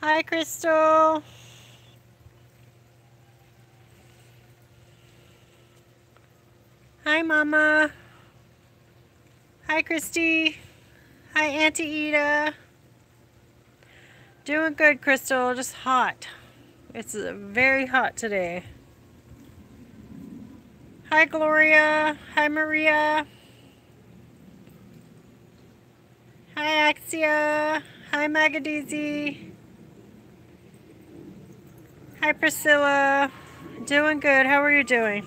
Hi, Crystal. Hi, Mama. Hi, Christy. Hi, Auntie Ida. Doing good, Crystal. Just hot. It's very hot today. Hi, Gloria. Hi, Maria. Hi, Axia. Hi, Magadeezy. Hi, Priscilla. Doing good. How are you doing?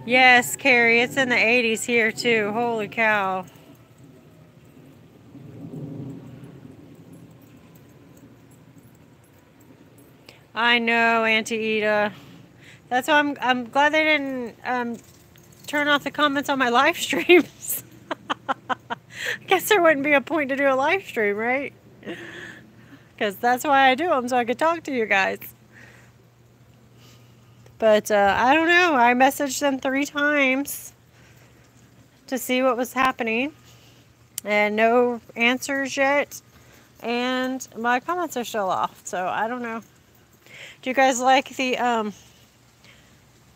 Yes, Carrie. It's in the 80s here, too. Holy cow. I know, Auntie Ida. That's why I'm glad they didn't turn off the comments on my live streams. I guess there wouldn't be a point to do a live stream, right? Because that's why I do them, so I could talk to you guys. But I don't know. I messaged them 3 times to see what was happening, and no answers yet. And my comments are still off, so I don't know. Do you guys like the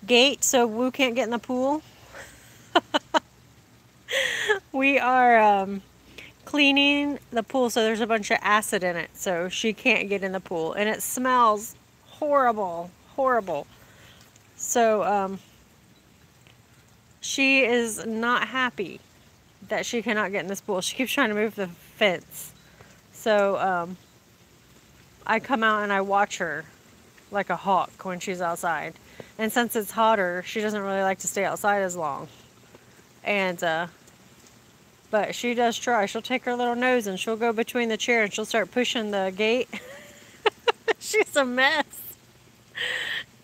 gate so Woo can't get in the pool? We are cleaning the pool, so there's a bunch of acid in it, so she can't get in the pool, and it smells horrible, horrible. So she is not happy that she cannot get in this pool. She keeps trying to move the fence. So I come out and I watch her like a hawk when she's outside. And since it's hotter, she doesn't really like to stay outside as long. And but she does try. She'll take her little nose and she'll go between the chair and she'll start pushing the gate. She's a mess.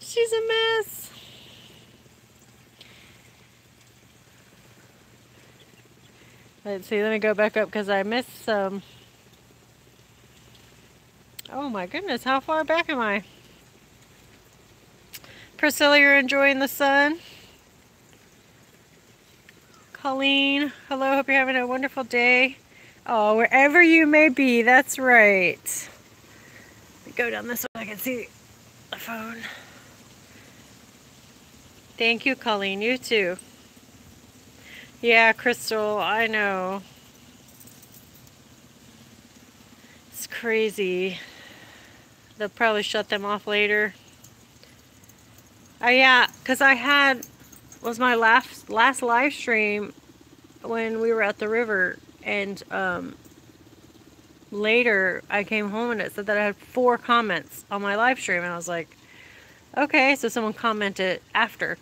She's a mess. Let's see, let me go back up because I missed some. Oh my goodness, how far back am I? Priscilla, you're enjoying the sun? Colleen, hello, hope you're having a wonderful day. Oh, wherever you may be, that's right. Let me go down this way so I can see the phone. Thank you, Colleen, you too. Yeah, Crystal, I know. It's crazy. They'll probably shut them off later. Yeah, because was my last live stream when we were at the river, and later I came home and it said that I had 4 comments on my live stream, and I was like, okay, so someone commented after,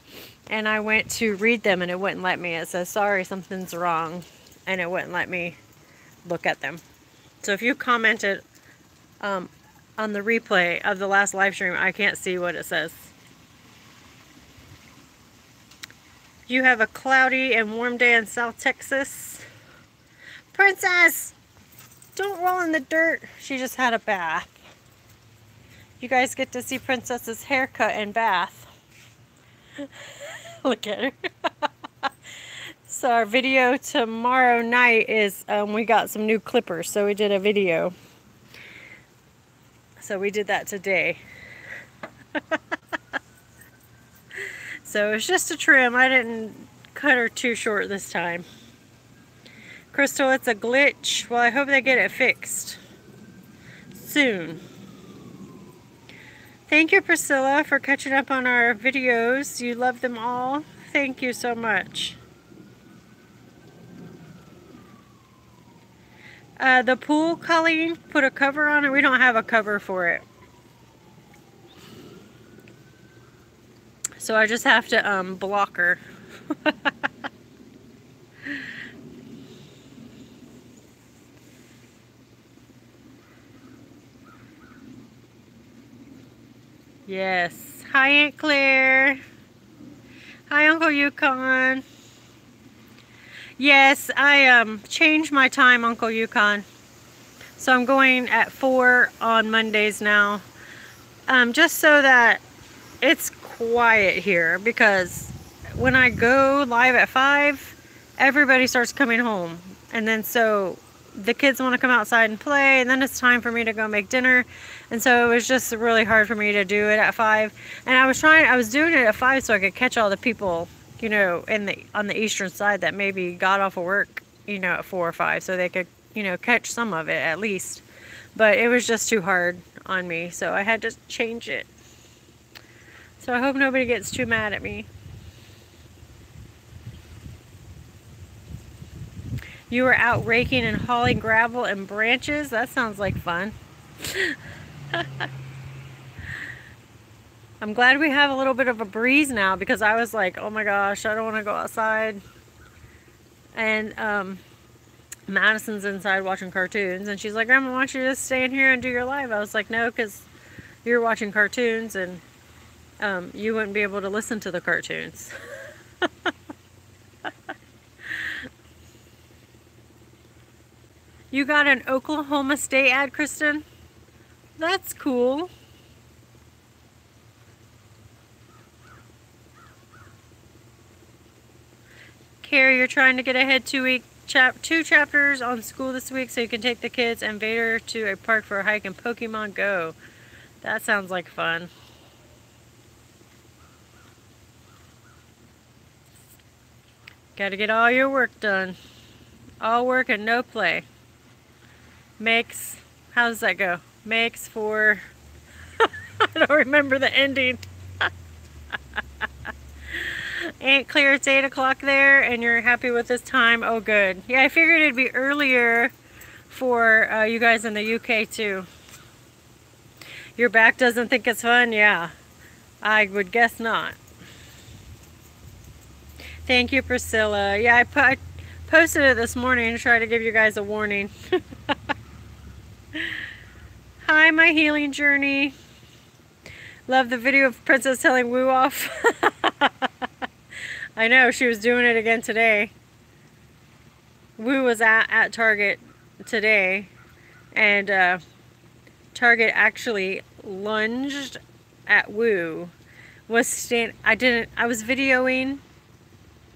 and I went to read them and it wouldn't let me. It says, sorry, something's wrong, and it wouldn't let me look at them. So if you commented on the replay of the last live stream, I can't see what it says. You have a cloudy and warm day in South Texas. Princess, don't roll in the dirt. She just had a bath. You guys get to see Princess's haircut and bath. Look at her. So our video tomorrow night is, we got some new clippers, so we did a video. So we did that today. So it's just a trim. I didn't cut her too short this time. Crystal, it's a glitch. Well, I hope they get it fixed soon. Thank you, Priscilla, for catching up on our videos. You love them all. Thank you so much. The pool, Colleen, put a cover on it. We don't have a cover for it. So I just have to block her. Yes. Hi, Aunt Claire. Hi, Uncle Yukon. Yes, I changed my time, Uncle Yukon. So I'm going at 4 on Mondays now. Just so that it's quiet here, because when I go live at 5, everybody starts coming home. And then so the kids want to come outside and play, and then it's time for me to go make dinner. And so it was just really hard for me to do it at 5. And I was doing it at 5 so I could catch all the people, you know, on the eastern side that maybe got off of work, you know, at 4 or 5, so they could, you know, catch some of it at least. But it was just too hard on me, so I had to change it. So I hope nobody gets too mad at me. You were out raking and hauling gravel and branches? That sounds like fun. I'm glad we have a little bit of a breeze now, because I was like, oh my gosh, I don't want to go outside. And Madison's inside watching cartoons, and she's like, Grandma, why don't you just stay in here and do your live? I was like, no, because you're watching cartoons, and you wouldn't be able to listen to the cartoons. You got an Oklahoma State ad, Kristen? That's cool. Carrie, you're trying to get ahead 2 chapters on school this week so you can take the kids and Vader to a park for a hike in Pokemon Go. That sounds like fun. Got to get all your work done. All work and no play. Makes, how does that go? Makes for, I don't remember the ending. Ain't clear, it's 8 o'clock there, and you're happy with this time? Oh, good. Yeah, I figured it'd be earlier for you guys in the UK, too. Your back doesn't think it's fun? Yeah, I would guess not. Thank you, Priscilla. Yeah, I posted it this morning to try to give you guys a warning. Hi, my healing journey. Love the video of Princess telling Woo off. I know, she was doing it again today. Woo was at Target today, and Target actually lunged at Woo. I was videoing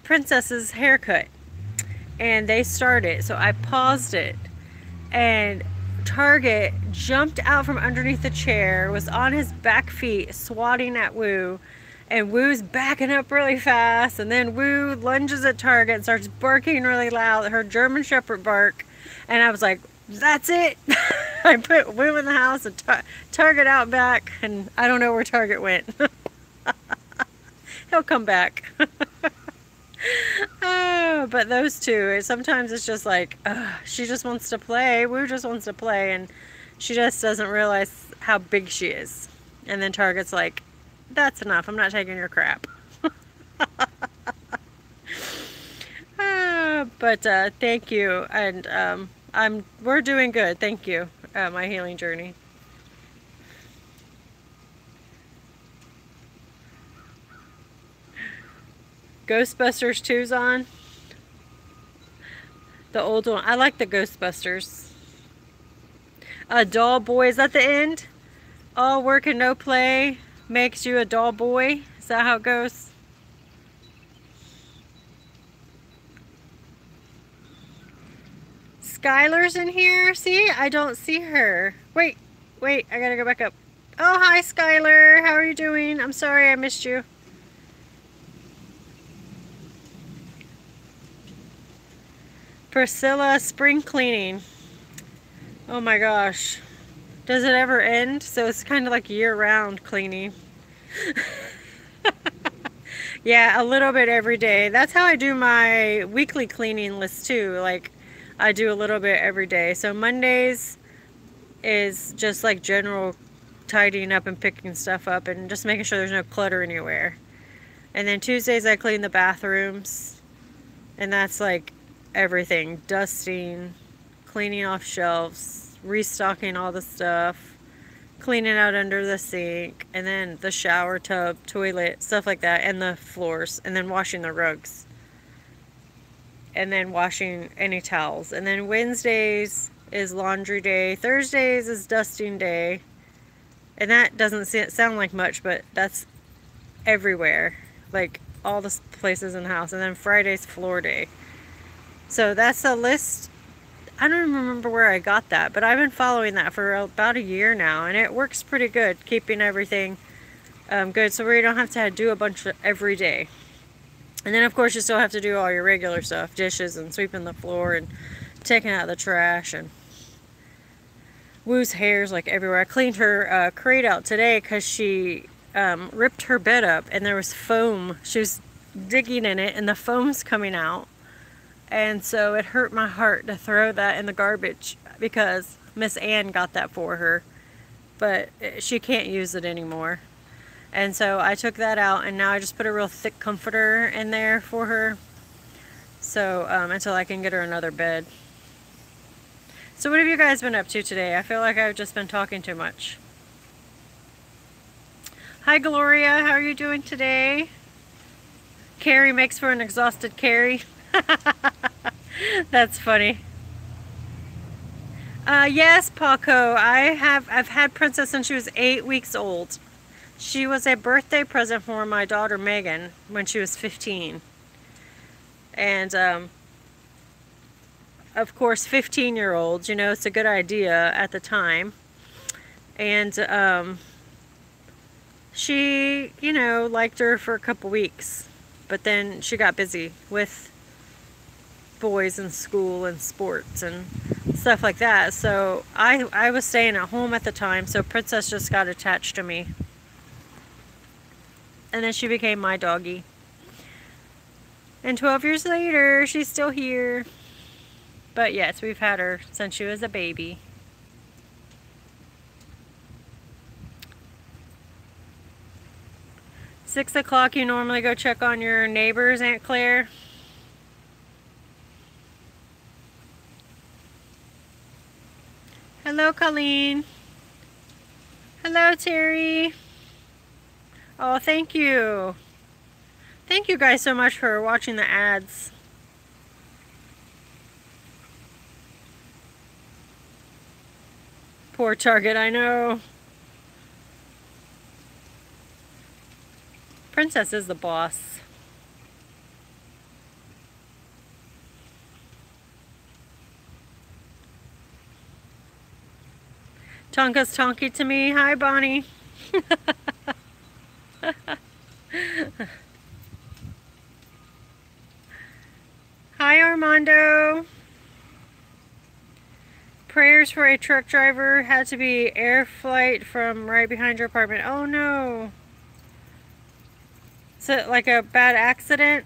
Princess's haircut, and they started, so I paused it, and Target jumped out from underneath the chair, was on his back feet swatting at Woo, and Woo's backing up really fast, and then Woo lunges at Target and starts barking really loud, her German Shepherd bark, and I was like, that's it. I put Woo in the house and Target out back, and I don't know where Target went. He'll come back. Oh, but those two, sometimes it's just like, she just wants to play. Woo just wants to play, and she just doesn't realize how big she is. And then Target's like, that's enough. I'm not taking your crap. But thank you, and we're doing good. Thank you, my healing journey. Ghostbusters 2's on. The old one. I like the Ghostbusters. A doll boy. Is that the end? All work and no play makes you a doll boy. Is that how it goes? Skylar's in here. See? I don't see her. Wait. I gotta go back up. Oh, hi, Skylar. How are you doing? I'm sorry I missed you. Priscilla, spring cleaning. Oh my gosh. Does it ever end? So it's kind of like year-round cleaning. Yeah, a little bit every day. That's how I do my weekly cleaning list too. Like, I do a little bit every day. So Mondays is just like general tidying up and picking stuff up and just making sure there's no clutter anywhere. And then Tuesdays I clean the bathrooms. And that's like everything. Dusting, cleaning off shelves, restocking all the stuff, cleaning out under the sink, and then the shower tub, toilet, stuff like that, and the floors, and then washing the rugs, and then washing any towels. And then Wednesdays is laundry day, Thursdays is dusting day, and that doesn't sound like much, but that's everywhere, like all the places in the house. And then Friday's floor day. So that's a list I don't even remember where I got that, but I've been following that for about a year now, and it works pretty good, keeping everything good, so we don't have to do a bunch every day. And then of course you still have to do all your regular stuff, dishes and sweeping the floor and taking out the trash, and Woo's hair's like everywhere. I cleaned her crate out today because she ripped her bed up and there was foam. She was digging in it and the foam's coming out. And so it hurt my heart to throw that in the garbage because Miss Ann got that for her. But she can't use it anymore. And so I took that out and now I just put a real thick comforter in there for her. So until I can get her another bed. So what have you guys been up to today? I feel like I've just been talking too much. Hi Gloria, how are you doing today? Carrie makes for an exhausted Carrie. That's funny. Yes, Paco, I've had Princess since she was 8 weeks old. She was a birthday present for my daughter Megan when she was 15. And of course 15-year-olds, you know, it's a good idea at the time. And she, you know, liked her for a couple weeks, but then she got busy with boys in school and sports and stuff like that. So I was staying at home at the time, so Princess just got attached to me. And then she became my doggie. And 12 years later, she's still here. But yes, we've had her since she was a baby. Six o'clock, you normally go check on your neighbors, Aunt Claire? Hello, Colleen. Hello, Terry. Oh, thank you. Thank you guys so much for watching the ads. Poor Target, I know. Princess is the boss. Tonka's tonky to me. Hi, Bonnie. Hi, Armando. Prayers for a truck driver. Had to be air flight from right behind your apartment. Oh no. Is it like a bad accident?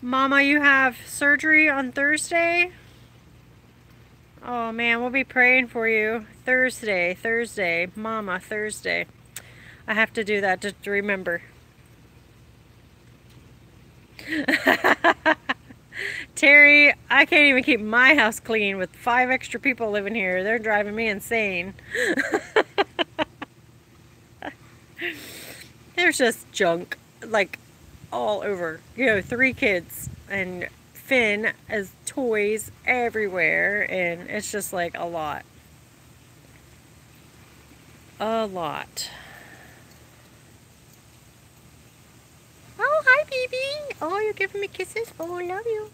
Mama, you have surgery on Thursday? Oh man, we'll be praying for you. Thursday. Mama, Thursday. I have to do that to remember. Terry, I can't even keep my house clean with 5 extra people living here. They're driving me insane. There's just junk, like, all over. You know, 3 kids and Finn as toys everywhere, and it's just like a lot. A lot. Oh, hi, baby. Oh, you're giving me kisses. Oh, I love you.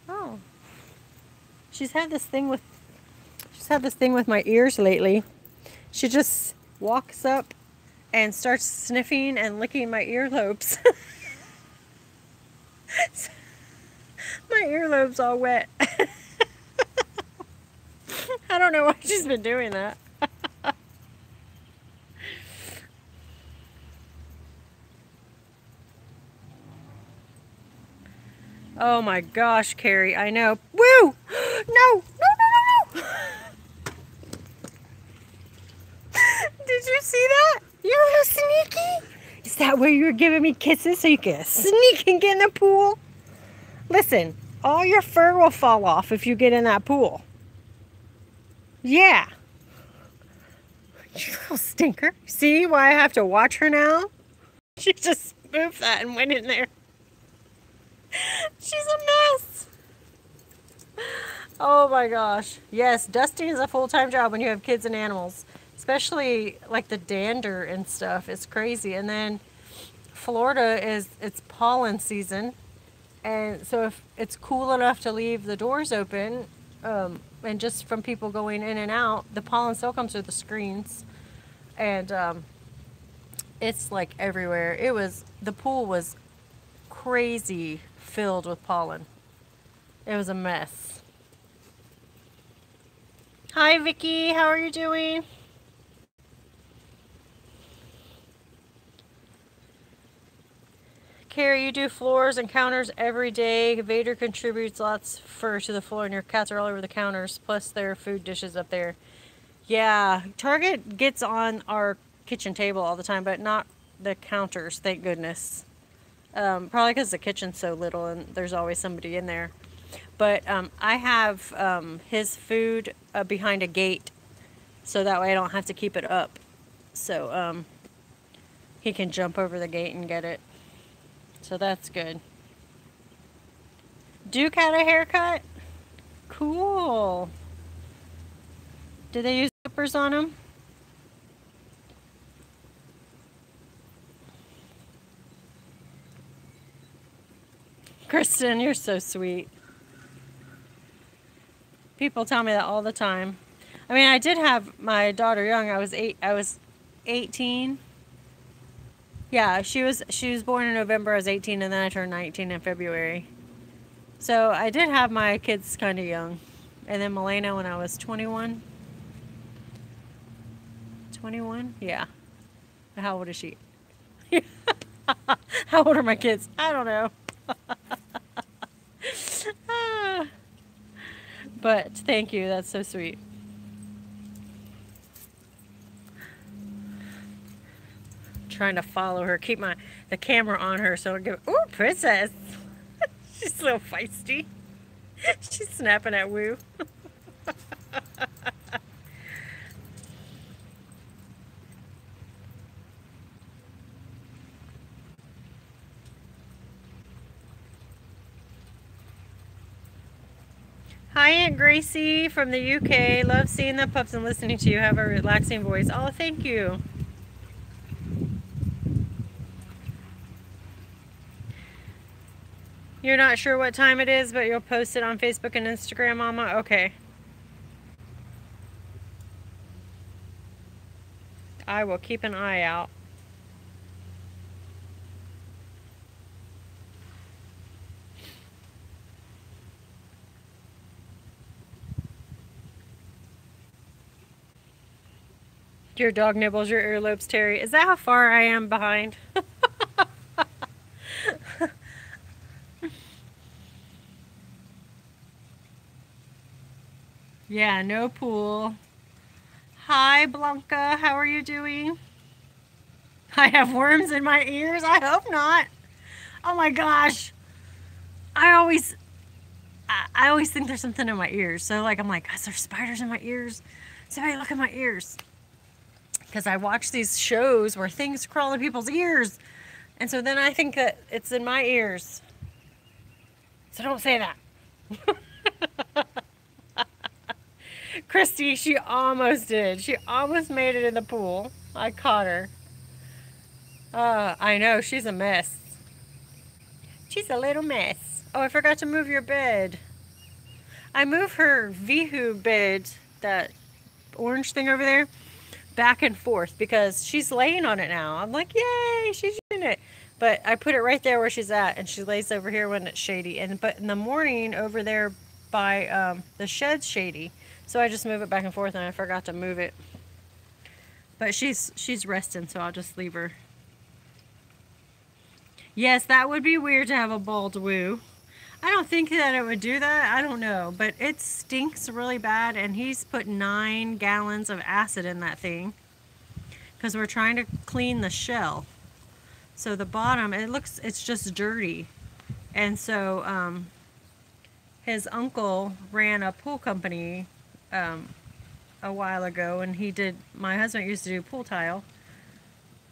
Oh. She's had this thing with my ears lately. She just walks up and starts sniffing and licking my earlobes. My earlobe's all wet. I don't know why she's been doing that. Oh my gosh, Carrie, I know. Woo! No! Did you see that? You're a little sneaky. Is that where you were giving me kisses so you can sneak and get in the pool? Listen, all your fur will fall off if you get in that pool. Yeah. You little stinker. See why I have to watch her now? She just moved that and went in there. She's a mess. Oh my gosh. Yes, dusting is a full-time job when you have kids and animals. especially like the dander and stuff. It's crazy. And then Florida it's pollen season, and so if it's cool enough to leave the doors open, and just from people going in and out, the pollen still comes through the screens, and it's like everywhere. The pool was crazy filled with pollen. It was a mess. Hi Vicky, how are you doing? Carrie, you do floors and counters every day. Vader contributes lots fur to the floor, and your cats are all over the counters, plus their food dishes up there. Yeah, Target gets on our kitchen table all the time, but not the counters, thank goodness. Probably because the kitchen's so little and there's always somebody in there. But I have his food behind a gate, so that way I don't have to keep it up. So he can jump over the gate and get it. So that's good. Duke had a haircut? Cool. Did they use clippers on him? Kristen, you're so sweet. People tell me that all the time. I mean, I did have my daughter young. I was 18. Yeah, she was born in November. I was 18, and then I turned 19 in February. So I did have my kids kind of young. And then Milena when I was 21. 21? Yeah. How old is she? How old are my kids? I don't know. But thank you. That's so sweet. Trying to follow her, keep the camera on her so I give. Ooh, princess. She's so feisty. She's snapping at Woo. Hi, Aunt Gracie from the UK. Love seeing the pups and listening to you have a relaxing voice. Oh, thank you. You're not sure what time it is, but you'll post it on Facebook and Instagram, Mama? Okay. I will keep an eye out. Your dog nibbles your earlobes, Terry. Is that how far I am behind? Yeah, no pool. Hi, Blanca. How are you doing? I have worms in my ears? I hope not. Oh my gosh. I always think there's something in my ears. So like I'm like, is there spiders in my ears? Somebody look at my ears. Because I watch these shows where things crawl in people's ears. And so then I think that it's in my ears. So don't say that. Christy, she almost did. She almost made it in the pool. I caught her. I know, she's a mess. She's a little mess. Oh, I forgot to move your bed. I moved her Vihu bed, that orange thing over there, back and forth because she's laying on it now. I'm like, yay, she's using it. But I put it right there where she's at, and she lays over here when it's shady. But in the morning, over there by the shed's shady. So I just move it back and forth, and I forgot to move it. But she's resting, so I'll just leave her. Yes, that would be weird to have a bald Woo. I don't think that it would do that. I don't know. But it stinks really bad, and he's put 9 gallons of acid in that thing because we're trying to clean the shell. So the bottom, it's just dirty. And so his uncle ran a pool company a while ago, and my husband used to do pool tile.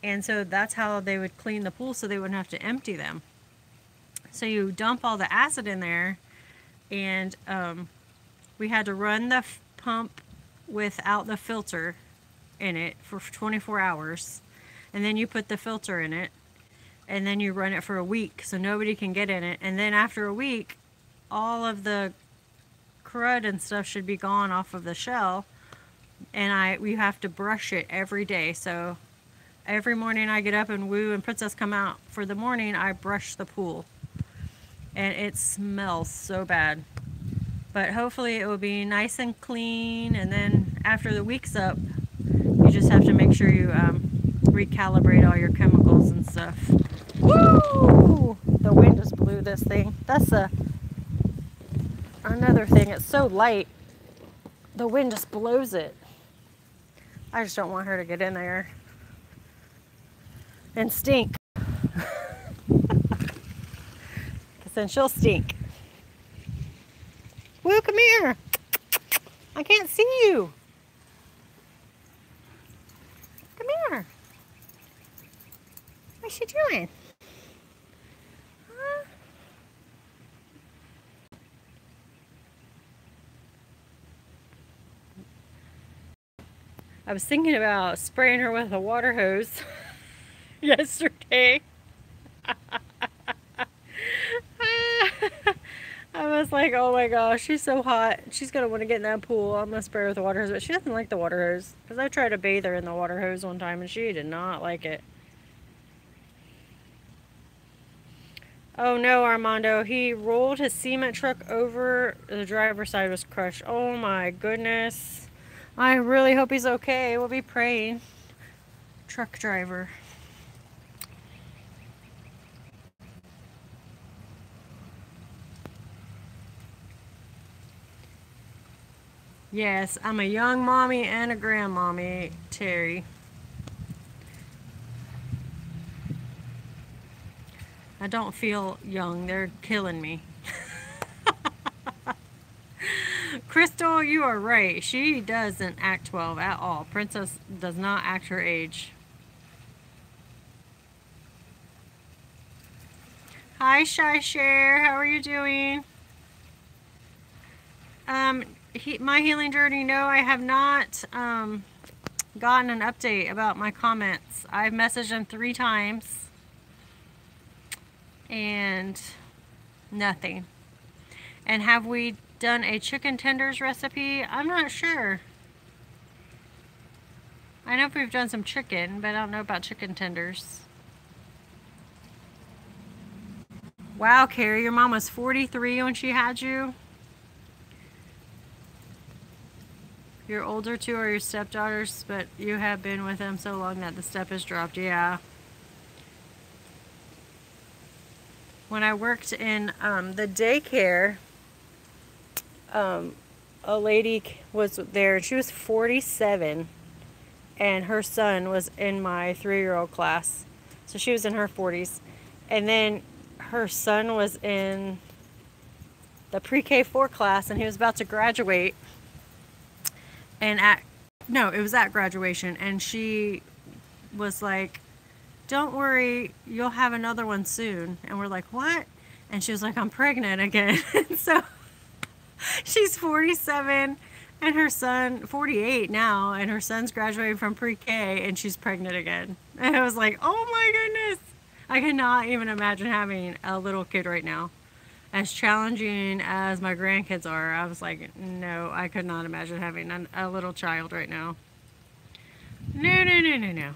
And so that's how they would clean the pool so they wouldn't have to empty them. So you dump all the acid in there, and we had to run the pump without the filter in it for 24 hours. And then you put the filter in it. And then you run it for a week so nobody can get in it. And then after a week, all of the crud and stuff should be gone off of the shell. And we have to brush it every day. So every morning I get up and Woo and Princess come out for the morning, I brush the pool. And it smells so bad. But hopefully it will be nice and clean. And then after the week's up, you just have to make sure you recalibrate all your chemicals and stuff. Woo! The wind just blew this thing. That's another thing. It's so light. The wind just blows it. I just don't want her to get in there and stink. Because then she'll stink. Woo, come here. I can't see you. Come here. What's she doing? Huh? I was thinking about spraying her with a water hose yesterday. I was like, oh my gosh, she's so hot. She's going to want to get in that pool. I'm going to spray her with the water hose. But she doesn't like the water hose. Because I tried to bathe her in the water hose one time and she did not like it. Oh no, Armando. He rolled his cement truck over. The driver's side was crushed. Oh my goodness. I really hope he's okay. We'll be praying. Truck driver. Yes, I'm a young mommy and a grandmommy, Terry. I don't feel young. They're killing me. Crystal, you are right. She doesn't act 12 at all. Princess does not act her age. Hi, Shy Share. How are you doing? My healing journey. No, I have not gotten an update about my comments. I've messaged them 3 times and nothing. And have we done a chicken tenders recipe? I'm not sure. I know if we've done some chicken, but I don't know about chicken tenders. Wow, Carrie, your mom was 43 when she had you. Your older 2 are your stepdaughters, but you have been with them so long that the step has dropped. Yeah. When I worked in the daycare, a lady was there. She was 47, and her son was in my 3-year-old class. So she was in her 40s. And then her son was in the pre-K 4 class, and he was about to graduate. And it was at graduation, and she was like, don't worry, you'll have another one soon. And we're like, what? And she was like, I'm pregnant again. So she's 47 and her son 48 now, and her son's graduating from pre-K and she's pregnant again. And I was like, oh my goodness, I cannot even imagine having a little kid right now. As challenging as my grandkids are, I was like, no, I could not imagine having a little child right now. No.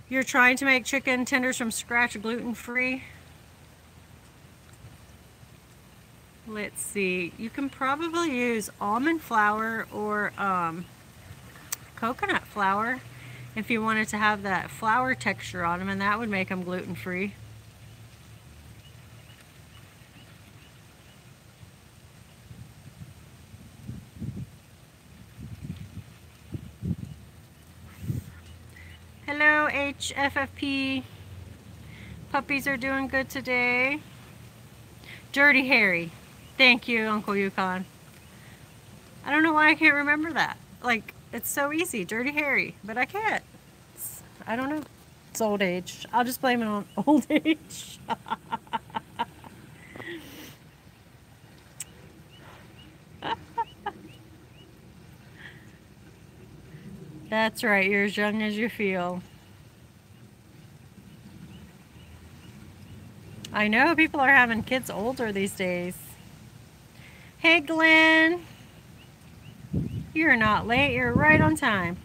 You're trying to make chicken tenders from scratch gluten-free? Let's see. You can probably use almond flour or coconut flour if you wanted to have that flour texture on them, and that would make them gluten-free. Hello, HFFP. Puppies are doing good today. Dirty Harry. Thank you, Uncle Yukon. I don't know why I can't remember that. Like, it's so easy. Dirty Harry. But I can't. I don't know. It's old age. I'll just blame it on old age. That's right. You're as young as you feel. I know people are having kids older these days. Hey, Glenn. You're not late. You're right on time.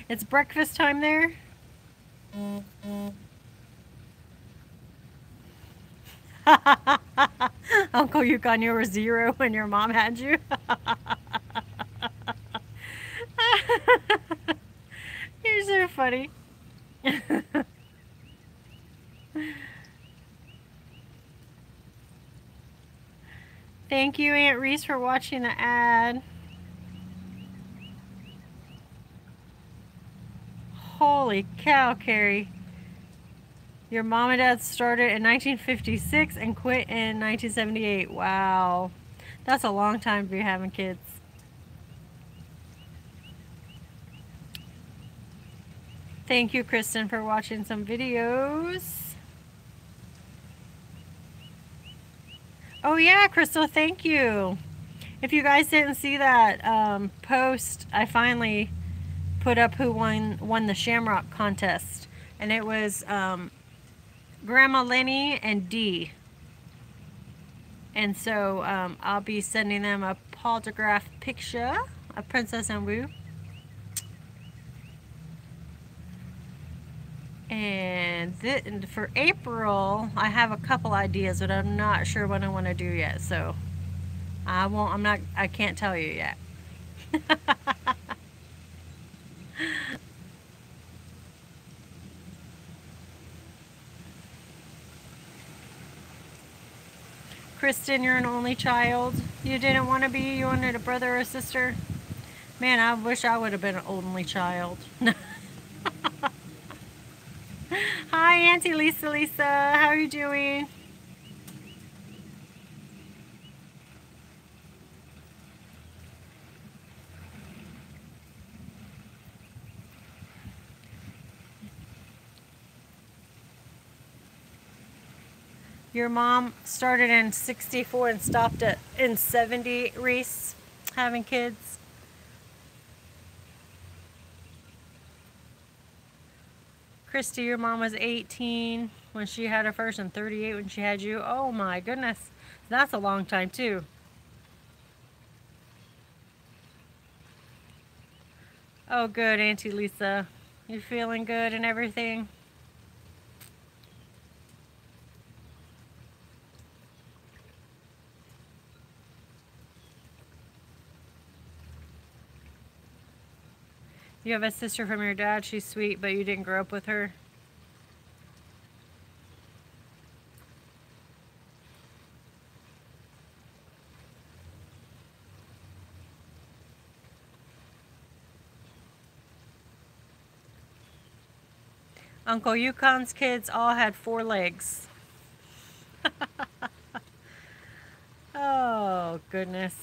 It's breakfast time there. Uncle Yukon, you were 0 when your mom had you. You're so funny. Thank you, Aunt Reese, for watching the ad. Holy cow, Carrie. Your mom and dad started in 1956 and quit in 1978. Wow. That's a long time to be having kids. Thank you, Kristen, for watching some videos. Oh, yeah, Crystal, thank you. If you guys didn't see that post, I finally put up who won the Shamrock contest. And it was Grandma Lenny and Dee. And so I'll be sending them a autograph picture of Princess and Wu. And for April, I have a couple ideas, but I'm not sure what I want to do yet. So I can't tell you yet. Kristen, you're an only child. You didn't want to be, you wanted a brother or a sister? Man, I wish I would have been an only child. Hi, Auntie Lisa. How are you doing? Your mom started in 64 and stopped in 70, Reese, having kids. Christy, your mom was 18 when she had her first and 38 when she had you. Oh my goodness. That's a long time too. Oh good, Auntie Lisa. You feeling good and everything? You have a sister from your dad. She's sweet, but you didn't grow up with her. Uncle Yukon's kids all had 4 legs. Oh, goodness.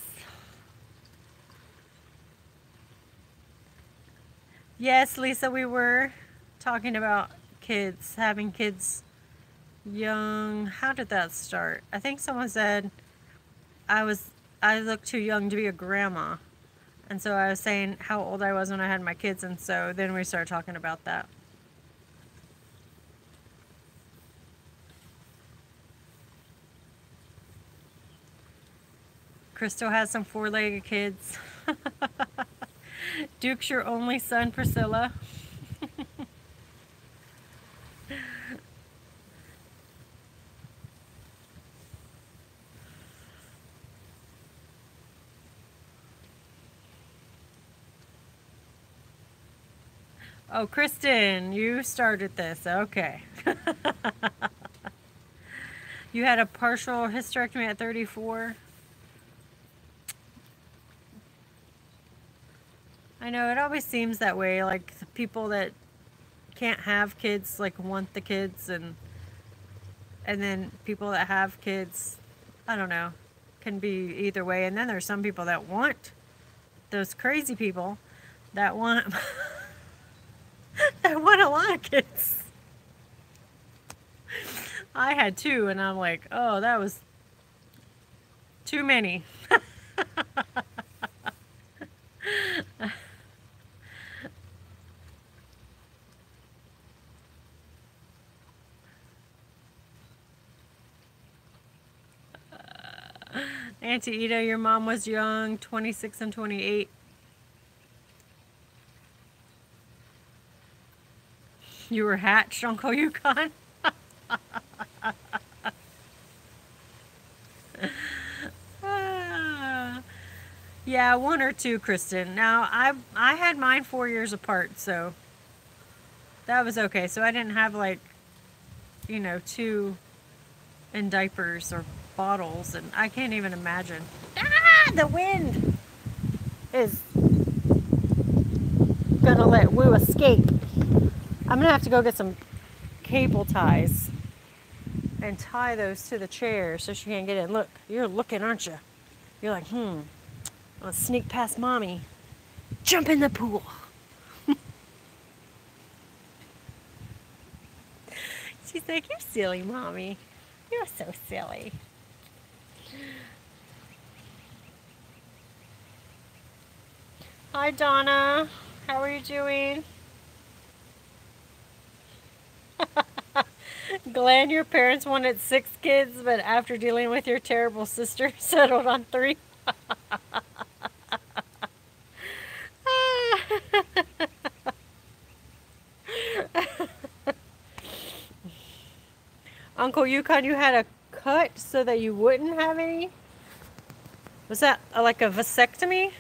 Yes, Lisa, we were talking about kids, having kids young. How did that start? I think someone said I looked too young to be a grandma. And so I was saying how old I was when I had my kids, and so then we started talking about that. Crystal has some 4-legged kids. Duke's your only son, Priscilla. Oh, Kristen, you started this. Okay. You had a partial hysterectomy at 34. I know, it always seems that way. Like, the people that can't have kids, like, want the kids, and then people that have kids, I don't know, can be either way. And then there's some people that want, those crazy people that want that want a lot of kids. I had 2, and I'm like, oh, that was too many. Auntie Ida, your mom was young, 26 and 28. You were hatched, Uncle Yukon. Yeah, one or two, Kristen. Now, I had mine 4 years apart, so that was okay. So I didn't have like, two in diapers or bottles, and I can't even imagine. Ah, the wind is gonna let Woo escape. I'm gonna have to go get some cable ties and tie those to the chair so she can't get in. Look, you're looking, aren't you? You're like, I'll sneak past mommy. Jump in the pool. She's like, you're silly, mommy. You're so silly. Hi, Donna. How are you doing? Glenn, your parents wanted 6 kids, but after dealing with your terrible sister, settled on 3. Uncle Yukon, you had a cut so that you wouldn't have any? Was that like a vasectomy?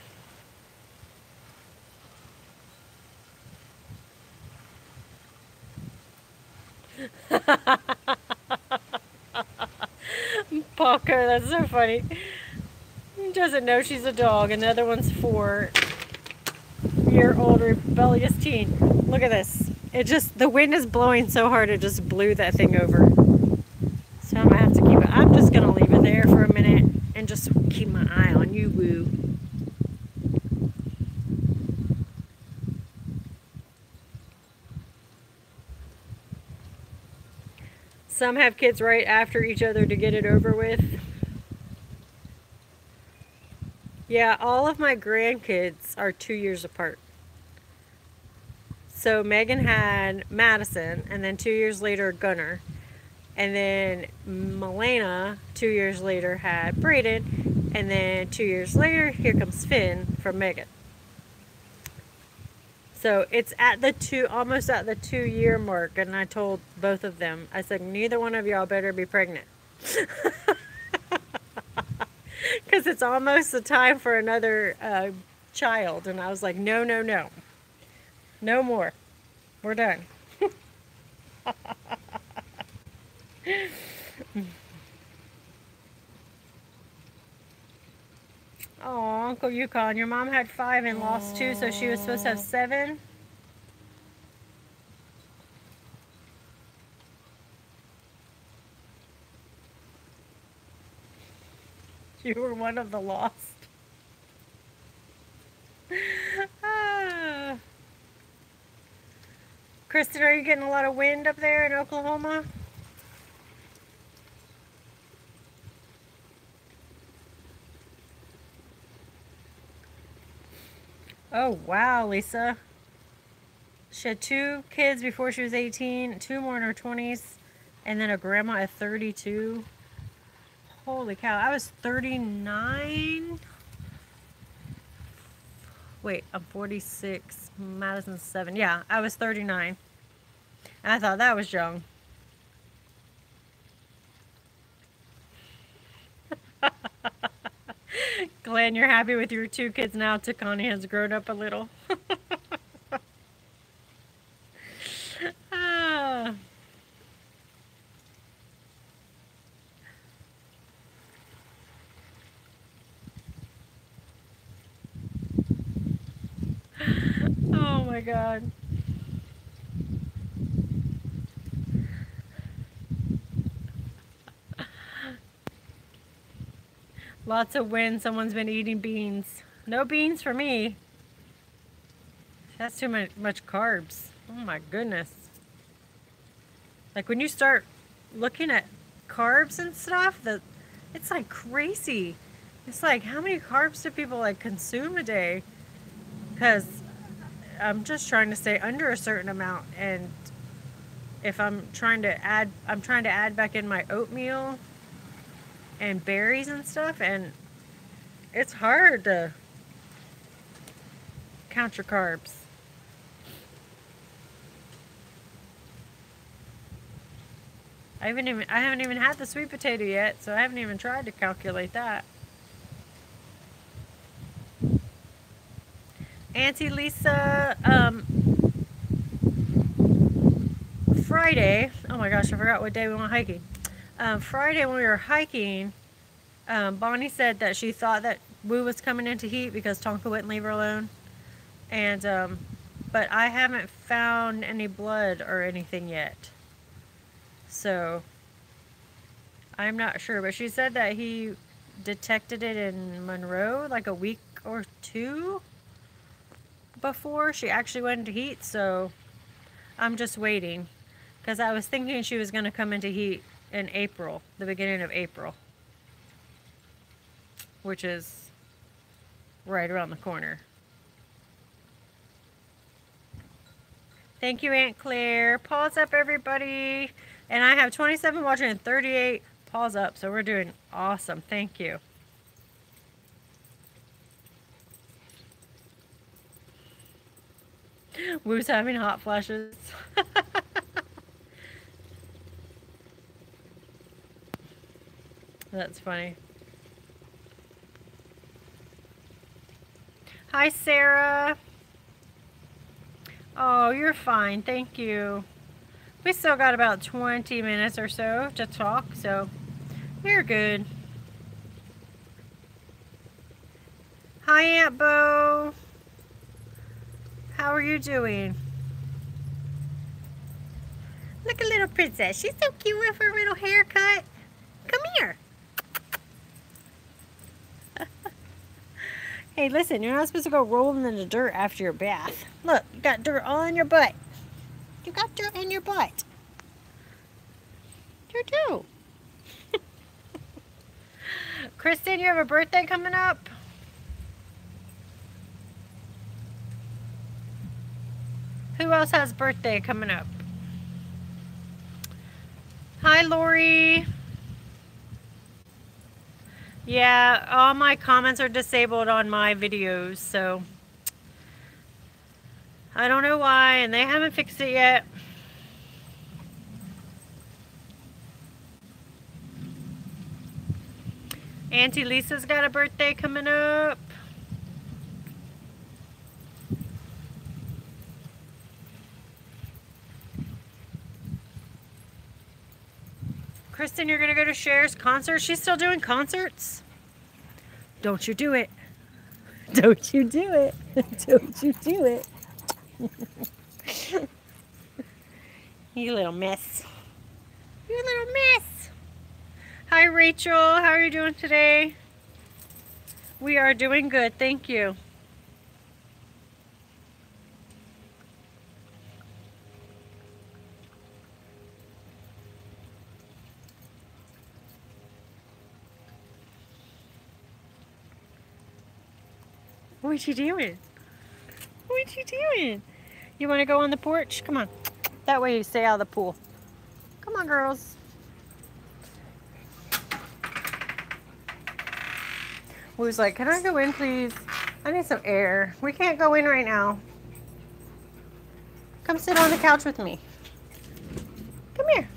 Parker, that's so funny. He doesn't know she's a dog, and the other one's 4-year-old rebellious teen. Look at this. The wind is blowing so hard it just blew that thing over. So I'm gonna have to keep it. I'm just gonna leave it there for a minute and just keep my eye on you, Woo. Some have kids right after each other to get it over with. Yeah, all of my grandkids are 2 years apart. So Megan had Madison, and then 2 years later Gunnar. And then Milena, 2 years later, had Braden. And then 2 years later, here comes Finn from Megan. So it's at almost at the 2-year mark, and I told both of them, I said, neither one of y'all better be pregnant. Because it's almost the time for another child. And I was like, no, no, no. No more. We're done. Oh, Uncle Yukon, your mom had 5 and lost 2, so she was supposed to have 7. You were one of the lost. Ah. Kristen, are you getting a lot of wind up there in Oklahoma? Oh, wow, Lisa. She had 2 kids before she was 18, 2 more in her 20s, and then a grandma at 32. Holy cow, I was 39. Wait, I'm 46. Madison's 7. Yeah, I was 39. And I thought that was young. Glenn, you're happy with your 2 kids now. Takani has grown up a little. Ah. Oh my God. Lots of wind. Someone's been eating beans. No beans for me. That's too much carbs. Oh my goodness. Like when you start looking at carbs and stuff, it's like crazy. It's like, how many carbs do people like consume a day? Because I'm just trying to stay under a certain amount, and if I'm trying to add back in my oatmeal and berries and stuff, and It's hard to count your carbs. I haven't even had the sweet potato yet, so I haven't even tried to calculate that. Auntie Lisa, Friday, oh my gosh, I forgot what day we went hiking. Friday when we were hiking, Bonnie said that she thought that Woo was coming into heat because Tonka wouldn't leave her alone. And, but I haven't found any blood or anything yet. So, I'm not sure. But she said that he detected it in Monroe like a week or two before she actually went into heat. So, I'm just waiting. Because I was thinking she was going to come into heat in April, the beginning of April. Which is right around the corner. Thank you, Aunt Claire. Pause up, everybody. And I have 27 watching and 38 pause up. So we're doing awesome. Thank you. Woo's having hot flashes. That's funny. Hi, Sarah. Oh, you're fine. Thank you. We still got about 20 minutes or so to talk, so we're good. Hi, Aunt Bo. How are you doing? Look at little princess. She's so cute with her little haircut. Come here. Hey, listen, you're not supposed to go rolling in the dirt after your bath. Look, you got dirt all in your butt. You got dirt in your butt. You do. Kristen, you have a birthday coming up? Who else has birthday coming up? Hi, Lori. Yeah, all my comments are disabled on my videos, so I don't know why, and they haven't fixed it yet. Auntie Lisa's got a birthday coming up. Kristen, you're going to go to Cher's concert? She's still doing concerts? Don't you do it. Don't you do it. Don't you do it. You little mess. You little mess. Hi, Rachel. How are you doing today? We are doing good. Thank you. What you doing? What you doing? You want to go on the porch? Come on. That way you stay out of the pool. Come on, girls. Woo's like, can I go in, please? I need some air. We can't go in right now. Come sit on the couch with me. Come here.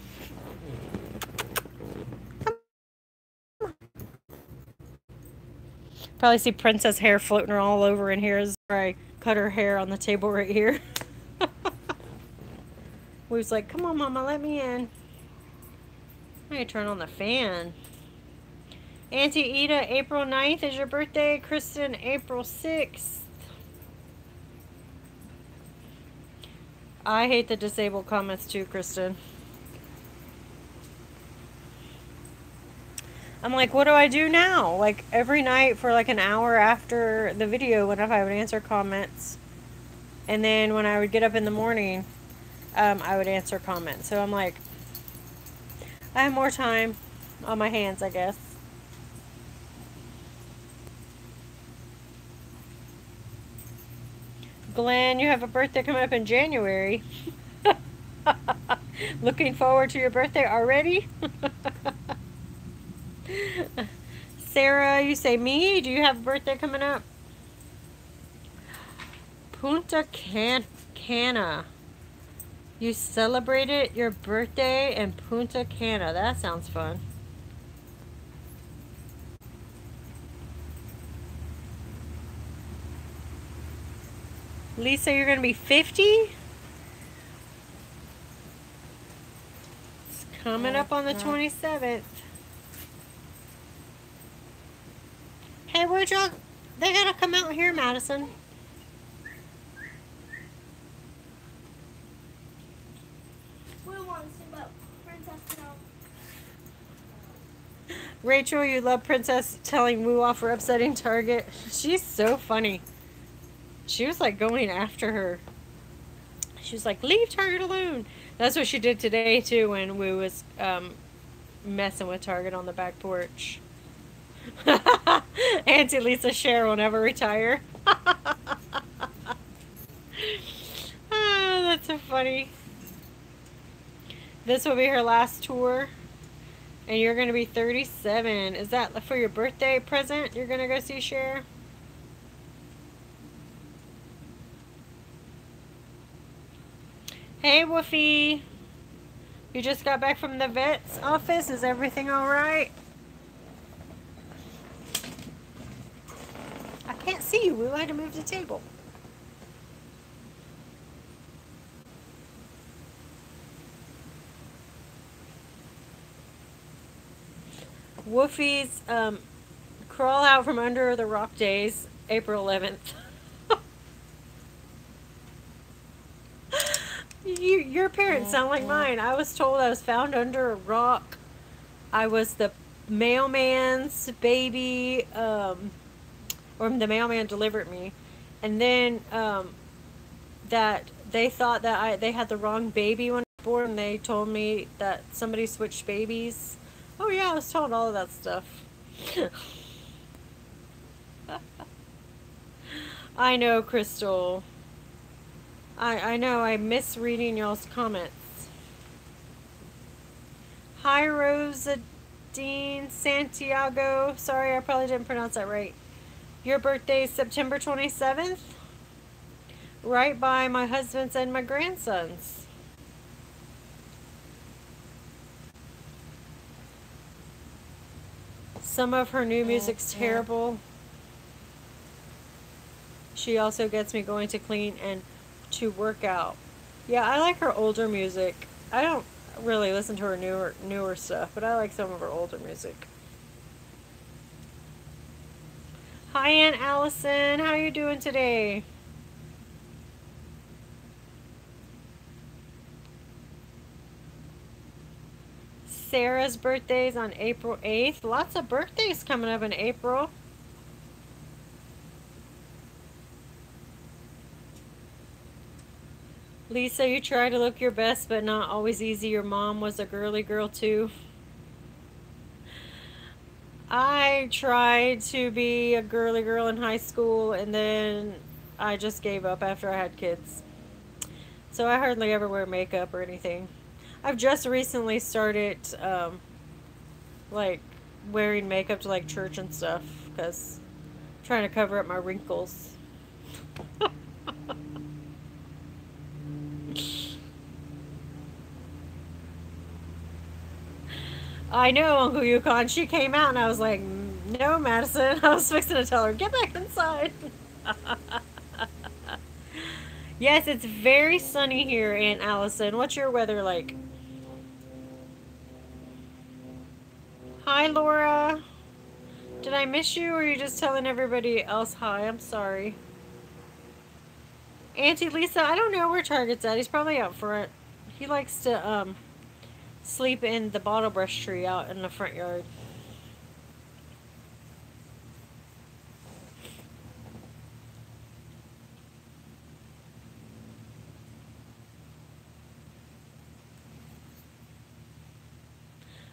Probably see princess hair floating all over in here as I cut her hair on the table right here. Woo's like, come on, Mama, let me in. I need to turn on the fan. Auntie Ida, April 9th is your birthday. Kristen, April 6th. I hate the disabled comments too, Kristen. I'm like, what do I do now? Like, every night for like an hour after the video, whenever I would answer comments. And then when I would get up in the morning, I would answer comments. So I'm like, I have more time on my hands, I guess. Glenn, you have a birthday coming up in January. Looking forward to your birthday already? Sarah, you say me? Do you have a birthday coming up? Cana. You celebrated your birthday in Punta Cana. That sounds fun. Lisa, you're going to be 50? It's coming up on the 27th. Hey, would y'all... They gotta come out here, Madison. Rachel, you love Princess telling Woo off for upsetting Target. She's so funny. She was like going after her. She was like, leave Target alone. That's what she did today too when Woo was messing with Target on the back porch. Auntie Lisa Cher will never retire. That's so funny. This will be her last tour. And you're going to be 37. Is that for your birthday present? You're going to go see Cher? Hey, Woofy. You just got back from the vet's office. Is everything all right? I can't see you, Woo. I had to move the table. Woofy's crawl out from under the rock days, April 11th. Your parents sound like mine. I was told I was found under a rock. I was the mailman's baby, or the mailman delivered me. And then that they thought that they had the wrong baby when I was born. And they told me that somebody switched babies. Oh yeah, I was told all of that stuff. I know, Crystal. I know, I miss reading y'all's comments. Hi, Rosadine Santiago. Sorry, I probably didn't pronounce that right. Your birthday is September 27th? Right by my husband's and my grandson's. Some of her new music's terrible. She also gets me going to clean and to work out. Yeah, I like her older music. I don't really listen to her newer stuff, but I like some of her older music. Hi, Aunt Allison. How you doing today? Sarah's birthday's on April 8th. Lots of birthdays coming up in April. Lisa, you try to look your best, but not always easy. Your mom was a girly girl too. I tried to be a girly girl in high school, and then I just gave up after I had kids. So I hardly ever wear makeup or anything. I've just recently started, like, wearing makeup to, like, church and stuff, because I'm trying to cover up my wrinkles. I know, Uncle Yukon. She came out and I was like, no, Madison. I was fixing to tell her, get back inside. Yes, it's very sunny here, Aunt Allison. What's your weather like? Hi, Laura. Did I miss you, or are you just telling everybody else hi? I'm sorry. Auntie Lisa, I don't know where Target's at. He's probably out front. He likes to, sleep in the bottle brush tree out in the front yard.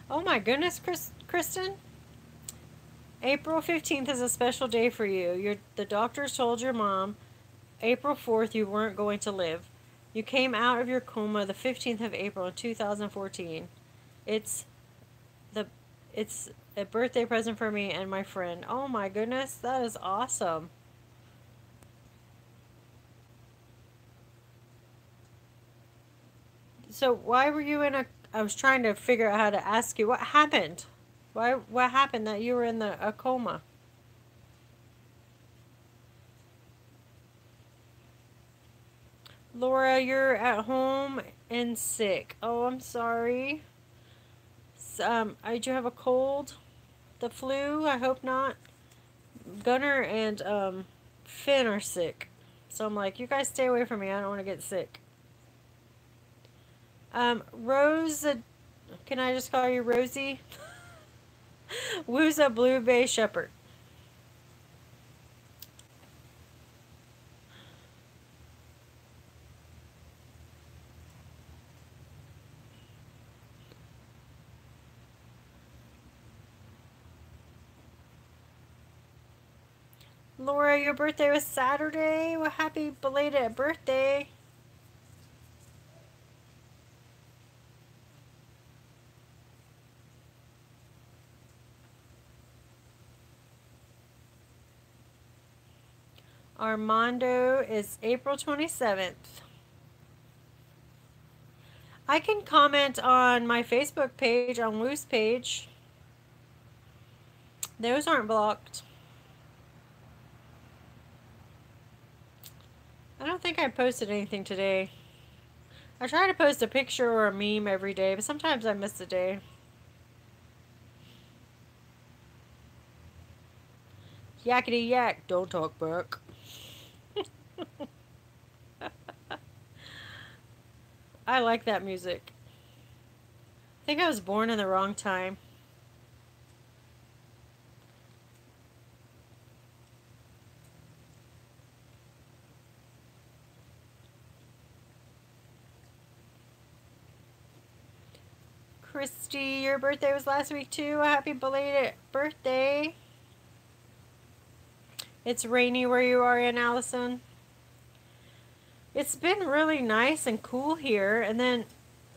Oh my goodness, Kristen. April 15th is a special day for you. The doctors told your mom April 4th you weren't going to live. You came out of your coma the 15th of April in 2014. It's a birthday present for me and my friend. Oh my goodness, that is awesome. So why were you in a... I was trying to figure out how to ask you what happened. What happened that you were in a coma? Laura, you're at home and sick. Oh, I'm sorry. Did you have a cold? The flu? I hope not. Gunnar and Finn are sick. So I'm like, you guys stay away from me. I don't want to get sick. Rose, can I just call you Rosie? Woo's a Blue Bay Shepherd. Laura, your birthday was Saturday. Well, happy belated birthday. Armando is April 27th. I can comment on my Facebook page, on Woo's page. Those aren't blocked. I don't think I posted anything today. I try to post a picture or a meme every day, but sometimes I miss a day. Yakety yak, don't talk back. I like that music. I think I was born in the wrong time. Christy, your birthday was last week too. A happy belated birthday. It's rainy where you are in, Allison. It's been really nice and cool here, and then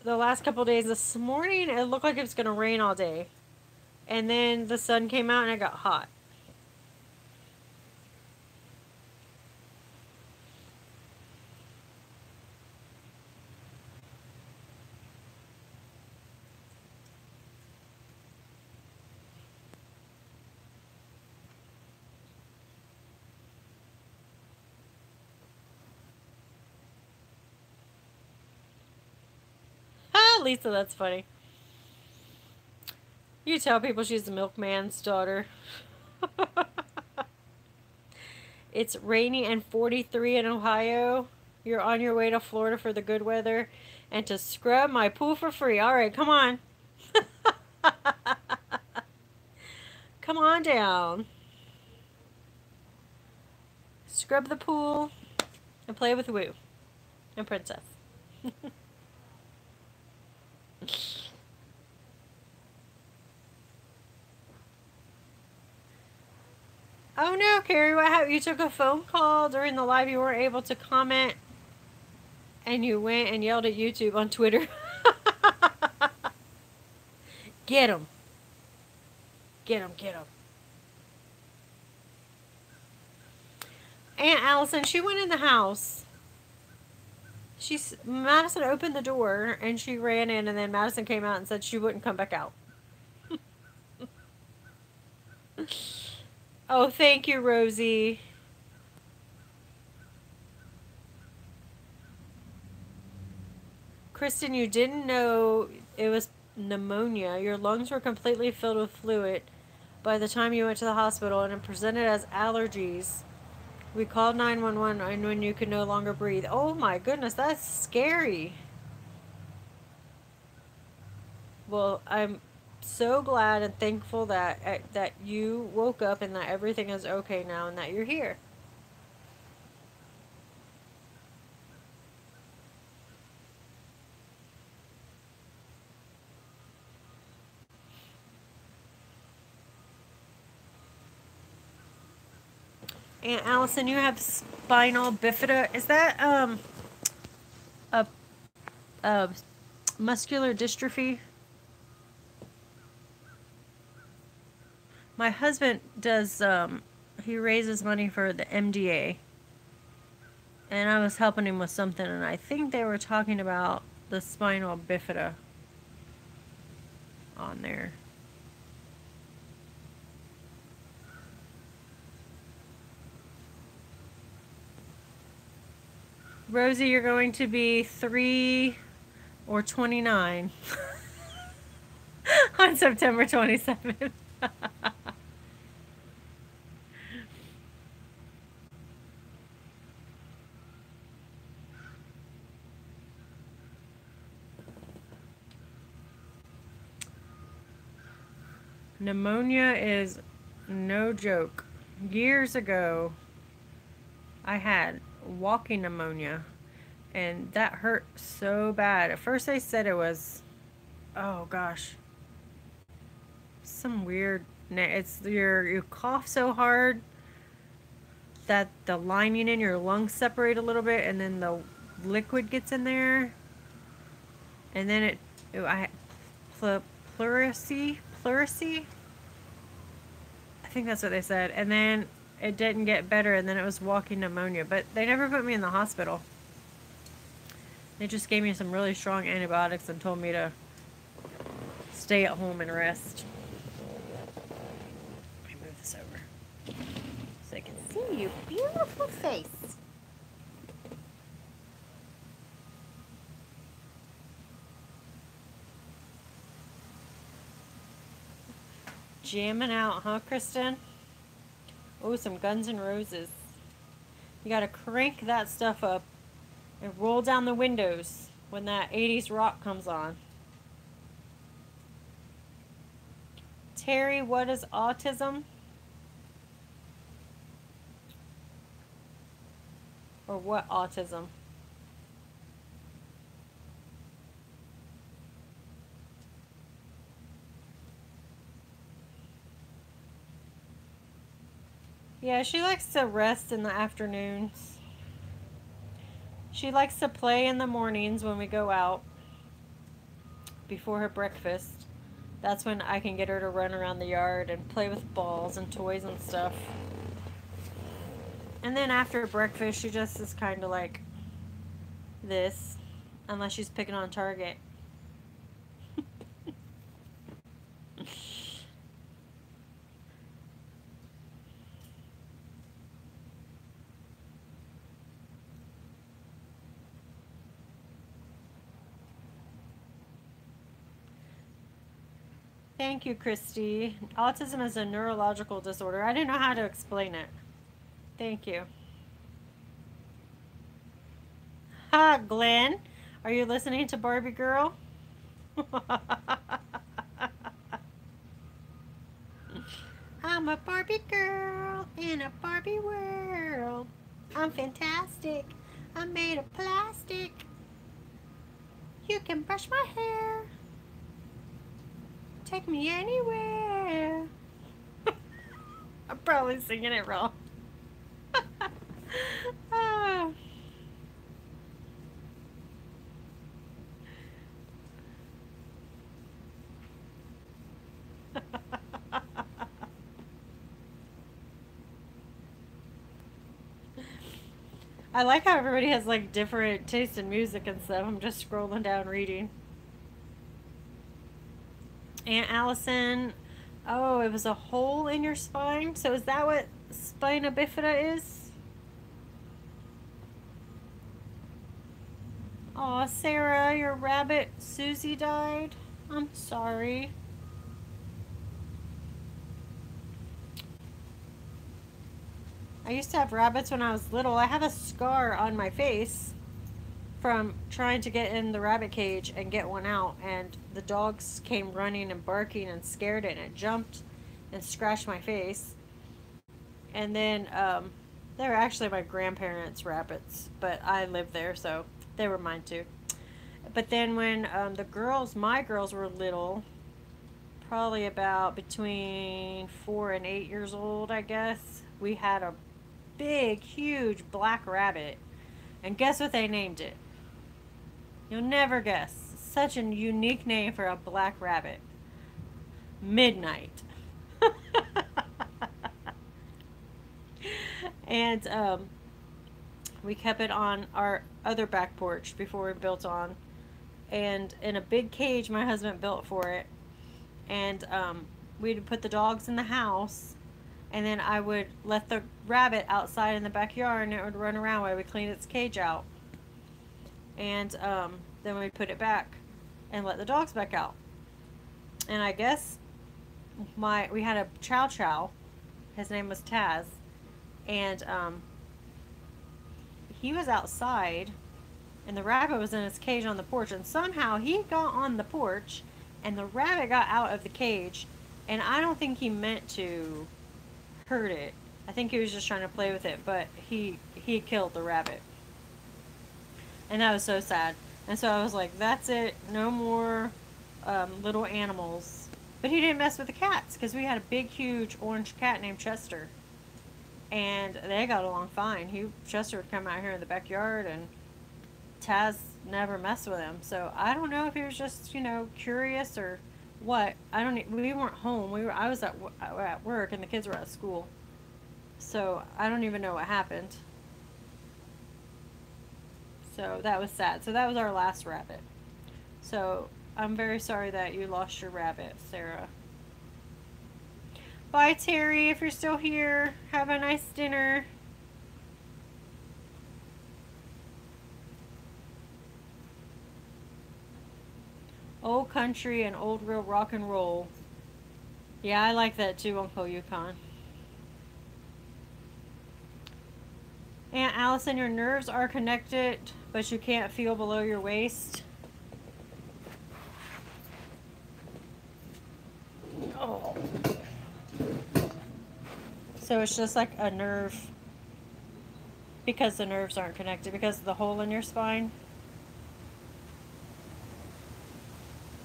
the last couple days, this morning it looked like it was going to rain all day, and then the sun came out and it got hot. Ah, Lisa, that's funny. You tell people she's the milkman's daughter. It's rainy and 43 in Ohio. You're on your way to Florida for the good weather and to scrub my pool for free. All right, come on. Come on down. Scrub the pool and play with Woo and Princess. Oh no, Carrie, what happened? You took a phone call during the live. You weren't able to comment, and you went and yelled at YouTube on Twitter. Get him. Get him, get him. Aunt Allison, she went in the house. Madison opened the door, and she ran in, and then Madison came out and said she wouldn't come back out. Oh, thank you, Rosie. Kristen, you didn't know it was pneumonia. Your lungs were completely filled with fluid by the time you went to the hospital, and it presented as allergies. We called 911 and when you could no longer breathe. Oh my goodness, that's scary. Well, I'm so glad and thankful that you woke up and that everything is okay now and that you're here. Aunt Allison, you have spinal bifida. Is that a muscular dystrophy? My husband does, he raises money for the MDA. And I was helping him with something, and I think they were talking about the spinal bifida on there. Rosie, you're going to be 3 or 29 on September 27th. Pneumonia is no joke. Years ago, I had walking pneumonia, and that hurt so bad. At first, they said it was, oh gosh, some weird. It's you cough so hard that the lining in your lungs separate a little bit, and then the liquid gets in there, and then pleurisy. I think that's what they said, and then it didn't get better, and then it was walking pneumonia. But they never put me in the hospital. They just gave me some really strong antibiotics and told me to stay at home and rest. Let me move this over so I can see your beautiful face. Jamming out, huh, Kristen? Oh, some Guns N' Roses. You gotta crank that stuff up and roll down the windows when that 80s rock comes on. Terry, what is autism? Or what autism? Yeah, she likes to rest in the afternoons. She likes to play in the mornings when we go out before her breakfast. That's when I can get her to run around the yard and play with balls and toys and stuff. And then after breakfast, she just is kind of like this, unless she's picking on Target. Thank you, Christy. Autism is a neurological disorder. I didn't know how to explain it. Thank you. Ha, Glenn. Are you listening to Barbie Girl? I'm a Barbie girl in a Barbie world. I'm fantastic. I'm made of plastic. You can brush my hair. Take me anywhere. I'm probably singing it wrong. Oh. I like how everybody has like different taste in music and stuff. I'm just scrolling down reading. Aunt Allison, oh, it was a hole in your spine? So is that what spina bifida is? Aw, Sarah, your rabbit Susie died? I'm sorry. I used to have rabbits when I was little. I have a scar on my face from trying to get in the rabbit cage and get one out, and the dogs came running and barking and scared it, and it jumped and scratched my face. And then they were actually my grandparents' rabbits, but I lived there, so they were mine too. But then when my girls were little, probably about between 4 and 8 years old, I guess, we had a big, huge black rabbit. And guess what they named it? You'll never guess. Such a unique name for a black rabbit. Midnight. And we kept it on our other back porch before we built on, and in a big cage my husband built for it. And we'd put the dogs in the house, and then I would let the rabbit outside in the backyard, and it would run around while we cleaned its cage out. And then we'd put it back and let the dogs back out. And I guess we had a chow chow. His name was Taz, and he was outside, and the rabbit was in his cage on the porch, and somehow he got on the porch, and the rabbit got out of the cage, and I don't think he meant to hurt it. I think he was just trying to play with it, but he killed the rabbit. And that was so sad. And so I was like, that's it, no more little animals. But he didn't mess with the cats, because we had a big, huge orange cat named Chester. And they got along fine. Chester would come out here in the backyard, and Taz never messed with him. So I don't know if he was just, curious or what. We weren't home. I was at work, and the kids were at school. So I don't even know what happened. So that was sad. So that was our last rabbit. So I'm very sorry that you lost your rabbit, Sarah. Bye, Terry, if you're still here. Have a nice dinner. Old country and old real rock and roll. Yeah, I like that too, Uncle Yukon. Aunt Allison, your nerves are connected, but you can't feel below your waist. Oh. So it's just like a nerve, because the nerves aren't connected, because of the hole in your spine.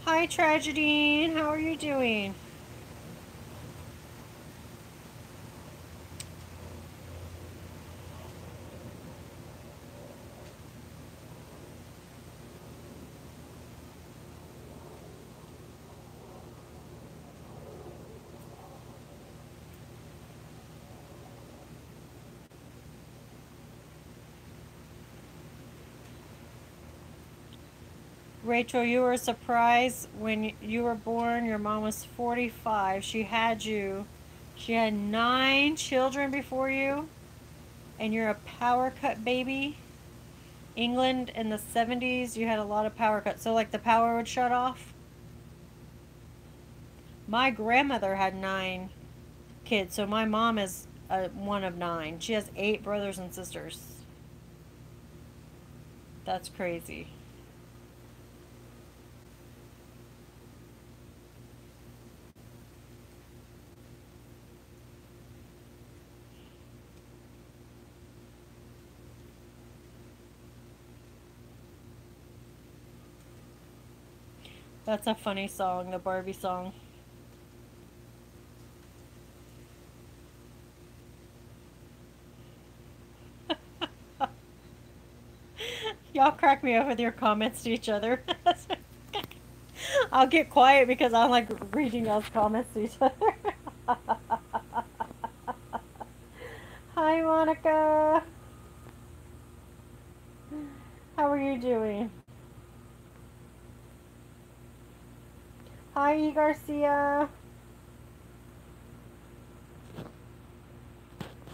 Hi, Tragedy. How are you doing? Rachel, you were surprised when you were born. Your mom was 45. She had 9 children before you, and you're a power cut baby. England in the 70s, you had a lot of power cuts. So, like, the power would shut off. My grandmother had 9 kids, so my mom is one of 9. She has 8 brothers and sisters. That's crazy. That's a funny song, the Barbie song. Y'all crack me up with your comments to each other. I'll get quiet because I'm like reading y'all's comments to each other. Hi, Monica. How are you doing? Hi, Garcia.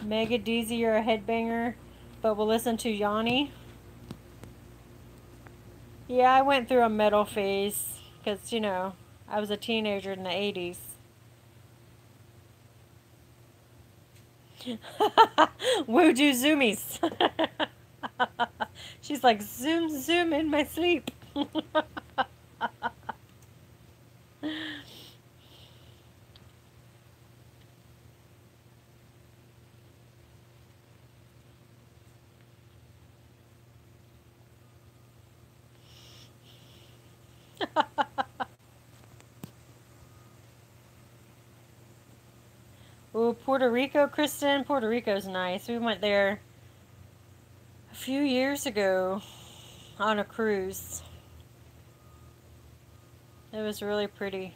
Mega Deezy, you're a headbanger, but we'll listen to Yanni. Yeah, I went through a metal phase because, I was a teenager in the 80s. Woo do zoomies. She's like, zoom, zoom in my sleep. Ooh, Puerto Rico, Kristen. Puerto Rico's nice. We went there a few years ago on a cruise. It was really pretty.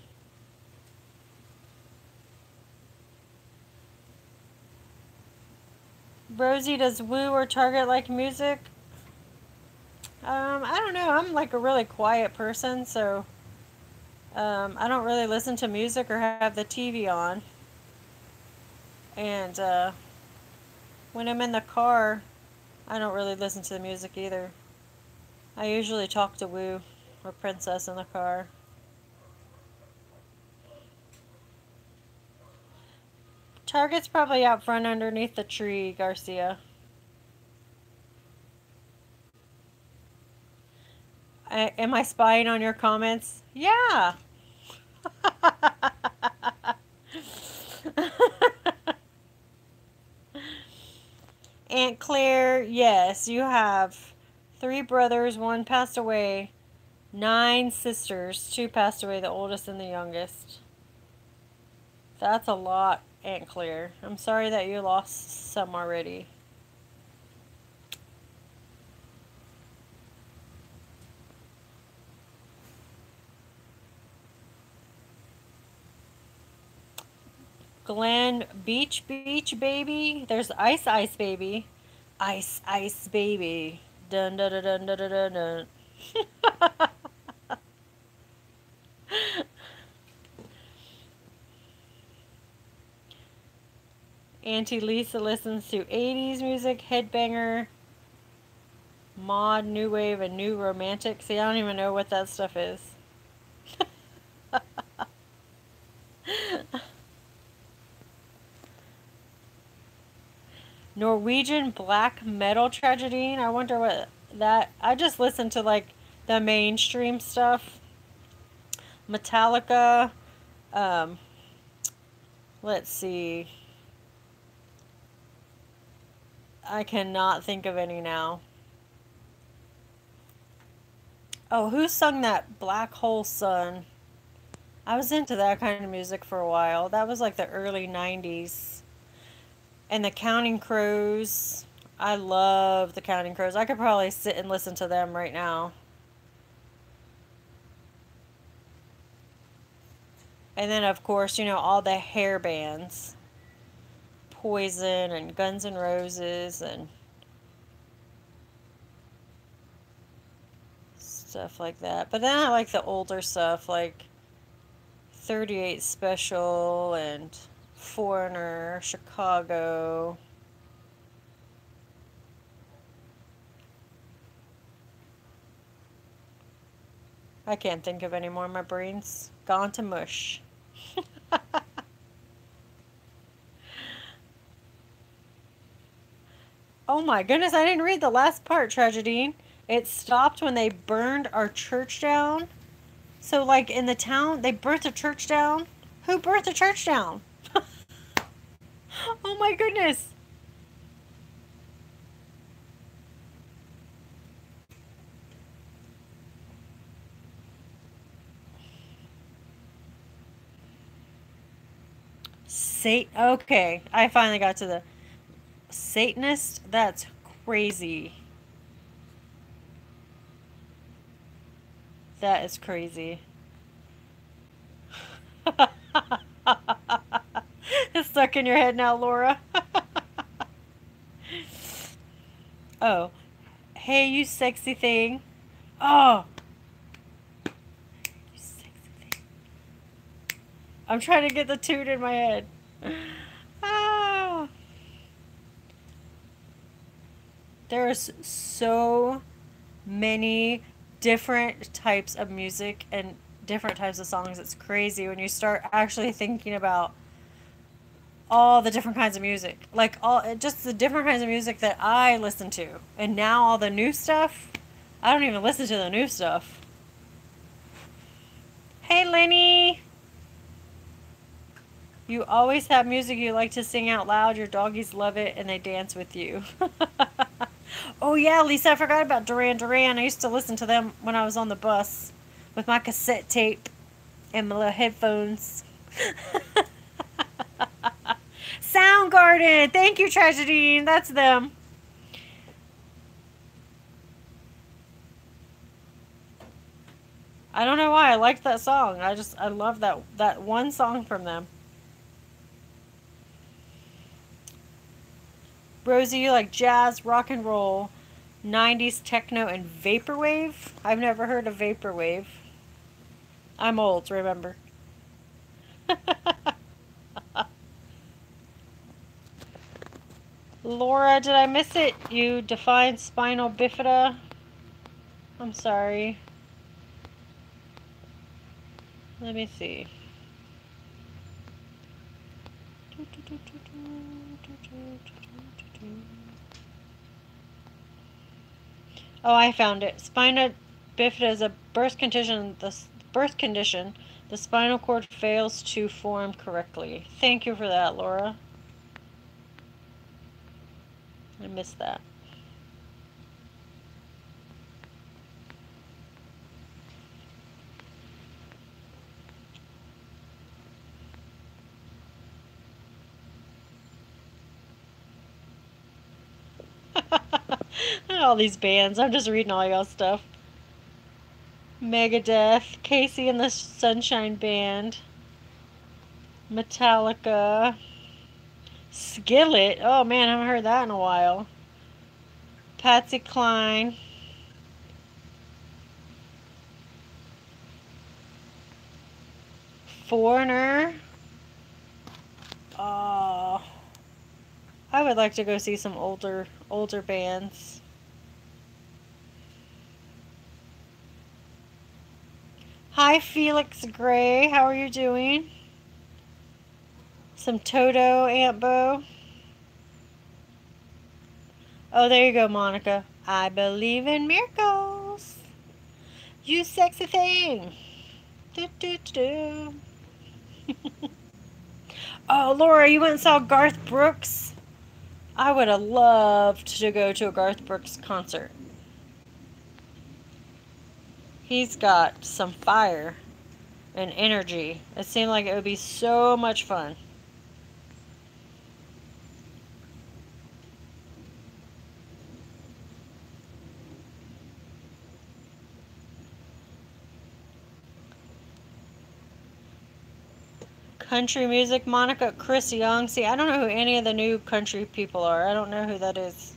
Rosie, does Woo or Target like music? I don't know. I'm like a really quiet person, so I don't really listen to music or have the TV on. And when I'm in the car, I don't really listen to the music either. I usually talk to Woo or Princess in the car. Target's probably out front underneath the tree, Garcia. Am I spying on your comments? Yeah. Aunt Claire, yes, you have 3 brothers, one passed away, 9 sisters, 2 passed away, the oldest and the youngest. That's a lot, Aunt Claire. I'm sorry that you lost some already. Glen Beach Beach Baby. There's Ice Ice Baby. Ice Ice Baby. Dun dun dun dun dun dun dun. Auntie Lisa listens to 80s music, headbanger, mod, new wave, and new romantic. See, I don't even know what that stuff is. Norwegian black metal tragedy. I wonder what that. I just listen to like the mainstream stuff. Metallica. Um, let's see. I cannot think of any now. Oh, who sung that Black Hole Sun? I was into that kind of music for a while. That was like the early 90s. And the Counting Crows. I love the Counting Crows. I could probably sit and listen to them right now. And then, of course, you know, all the hair bands. Poison and Guns N' Roses and stuff like that. But then I like the older stuff like 38 Special and Foreigner, Chicago. I can't think of any more. My brain's gone to mush. Oh my goodness, I didn't read the last part, Tragedy. It stopped when they burned our church down. So, like, in the town, they burnt the church down? Who burnt the church down? Oh my goodness. Okay, I finally got to the Satanist. That's crazy. That is crazy. It's stuck in your head now, Laura. Oh. Hey, you sexy thing. Oh. You sexy thing. I'm trying to get the tune in my head. Ah. There's so many different types of music and different types of songs. It's crazy when you start actually thinking about all the different kinds of music. Like all just the different kinds of music that I listen to. And now all the new stuff, I don't even listen to the new stuff. Hey Lenny! You always have music you like to sing out loud. Your doggies love it and they dance with you. Oh yeah, Lisa, I forgot about Duran Duran. I used to listen to them when I was on the bus with my cassette tape and my little headphones. Soundgarden! Thank you, Tragedy. That's them. I don't know why I liked that song. I love that one song from them. Rosie, you like jazz, rock and roll, 90s techno, and vaporwave? I've never heard of vaporwave. I'm old, remember. Laura, did I miss it? You defined spinal bifida? I'm sorry. Let me see. Oh, I found it. Spina bifida is a birth condition. The spinal cord fails to form correctly. Thank you for that, Laura. I missed that. All these bands. I'm just reading all y'all stuff. Megadeth, Casey and the Sunshine Band, Metallica, Skillet. Oh man, I haven't heard that in a while. Patsy Cline. Foreigner. Oh, I would like to go see some older bands. Hi, Felix Gray. How are you doing? Some Toto, Aunt Bo. Oh, there you go, Monica. I believe in miracles. You sexy thing. Do, do, do, do. Oh, Laura, you went and saw Garth Brooks? I would have loved to go to a Garth Brooks concert. He's got some fire and energy. It seemed like it would be so much fun. Country music, Monica, Chris Young. See, I don't know who any of the new country people are. I don't know who that is.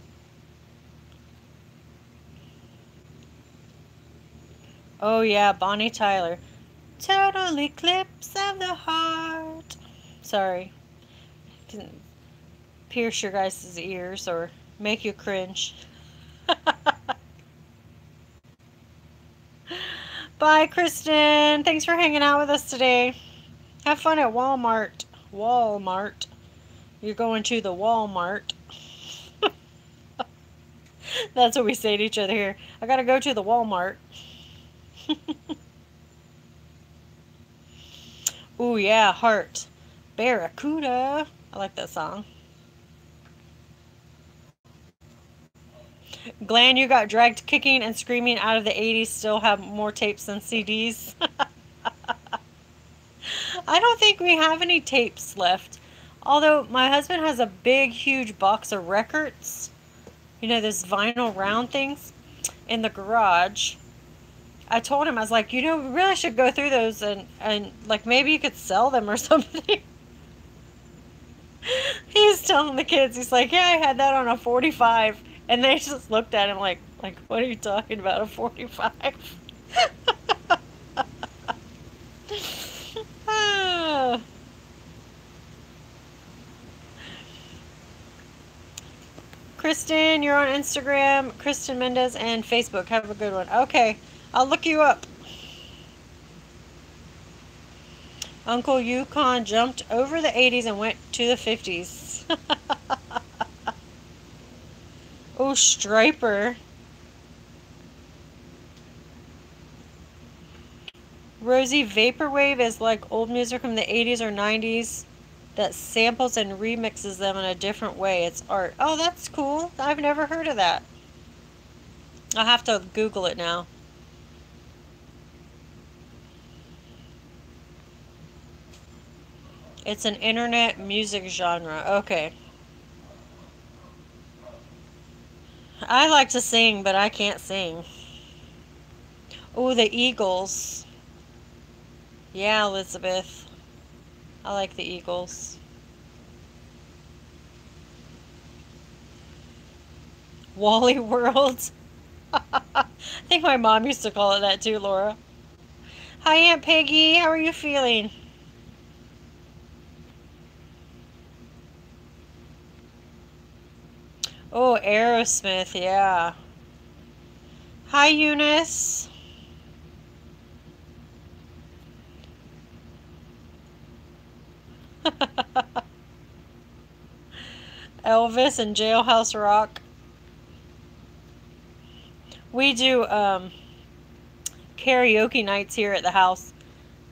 Oh yeah, Bonnie Tyler. Total eclipse of the heart. Sorry. Didn't pierce your guys' ears or make you cringe. Bye, Kristen. Thanks for hanging out with us today. Have fun at Walmart. Walmart. You're going to the Walmart. That's what we say to each other here. I gotta go to the Walmart. Ooh, yeah, Heart. Barracuda. I like that song. Glenn, you got dragged kicking and screaming out of the 80s, still have more tapes than CDs. I don't think we have any tapes left. Although my husband has a big, huge box of records. You know, those vinyl round things in the garage. I told him, I was like, you know, we really should go through those and like maybe you could sell them or something. He was telling the kids, he's like, yeah, I had that on a 45. And they just looked at him like what are you talking about, a 45? Ah. Kristen, you're on Instagram, Kristen Mendez, and Facebook. Have a good one. Okay, I'll look you up. Uncle Yukon jumped over the 80s and went to the 50s. Oh, Striper. Rosie, Vaporwave is like old music from the 80s or 90s that samples and remixes them in a different way. It's art. Oh, that's cool. I've never heard of that. I'll have to Google it now. It's an internet music genre. Okay. I like to sing, but I can't sing. Oh, the Eagles. Yeah, Elizabeth. I like the Eagles. Wally World. I think my mom used to call it that too, Laura. Hi, Aunt Peggy. How are you feeling? Oh, Aerosmith, yeah. Hi, Eunice. Elvis and Jailhouse Rock. We do karaoke nights here at the house,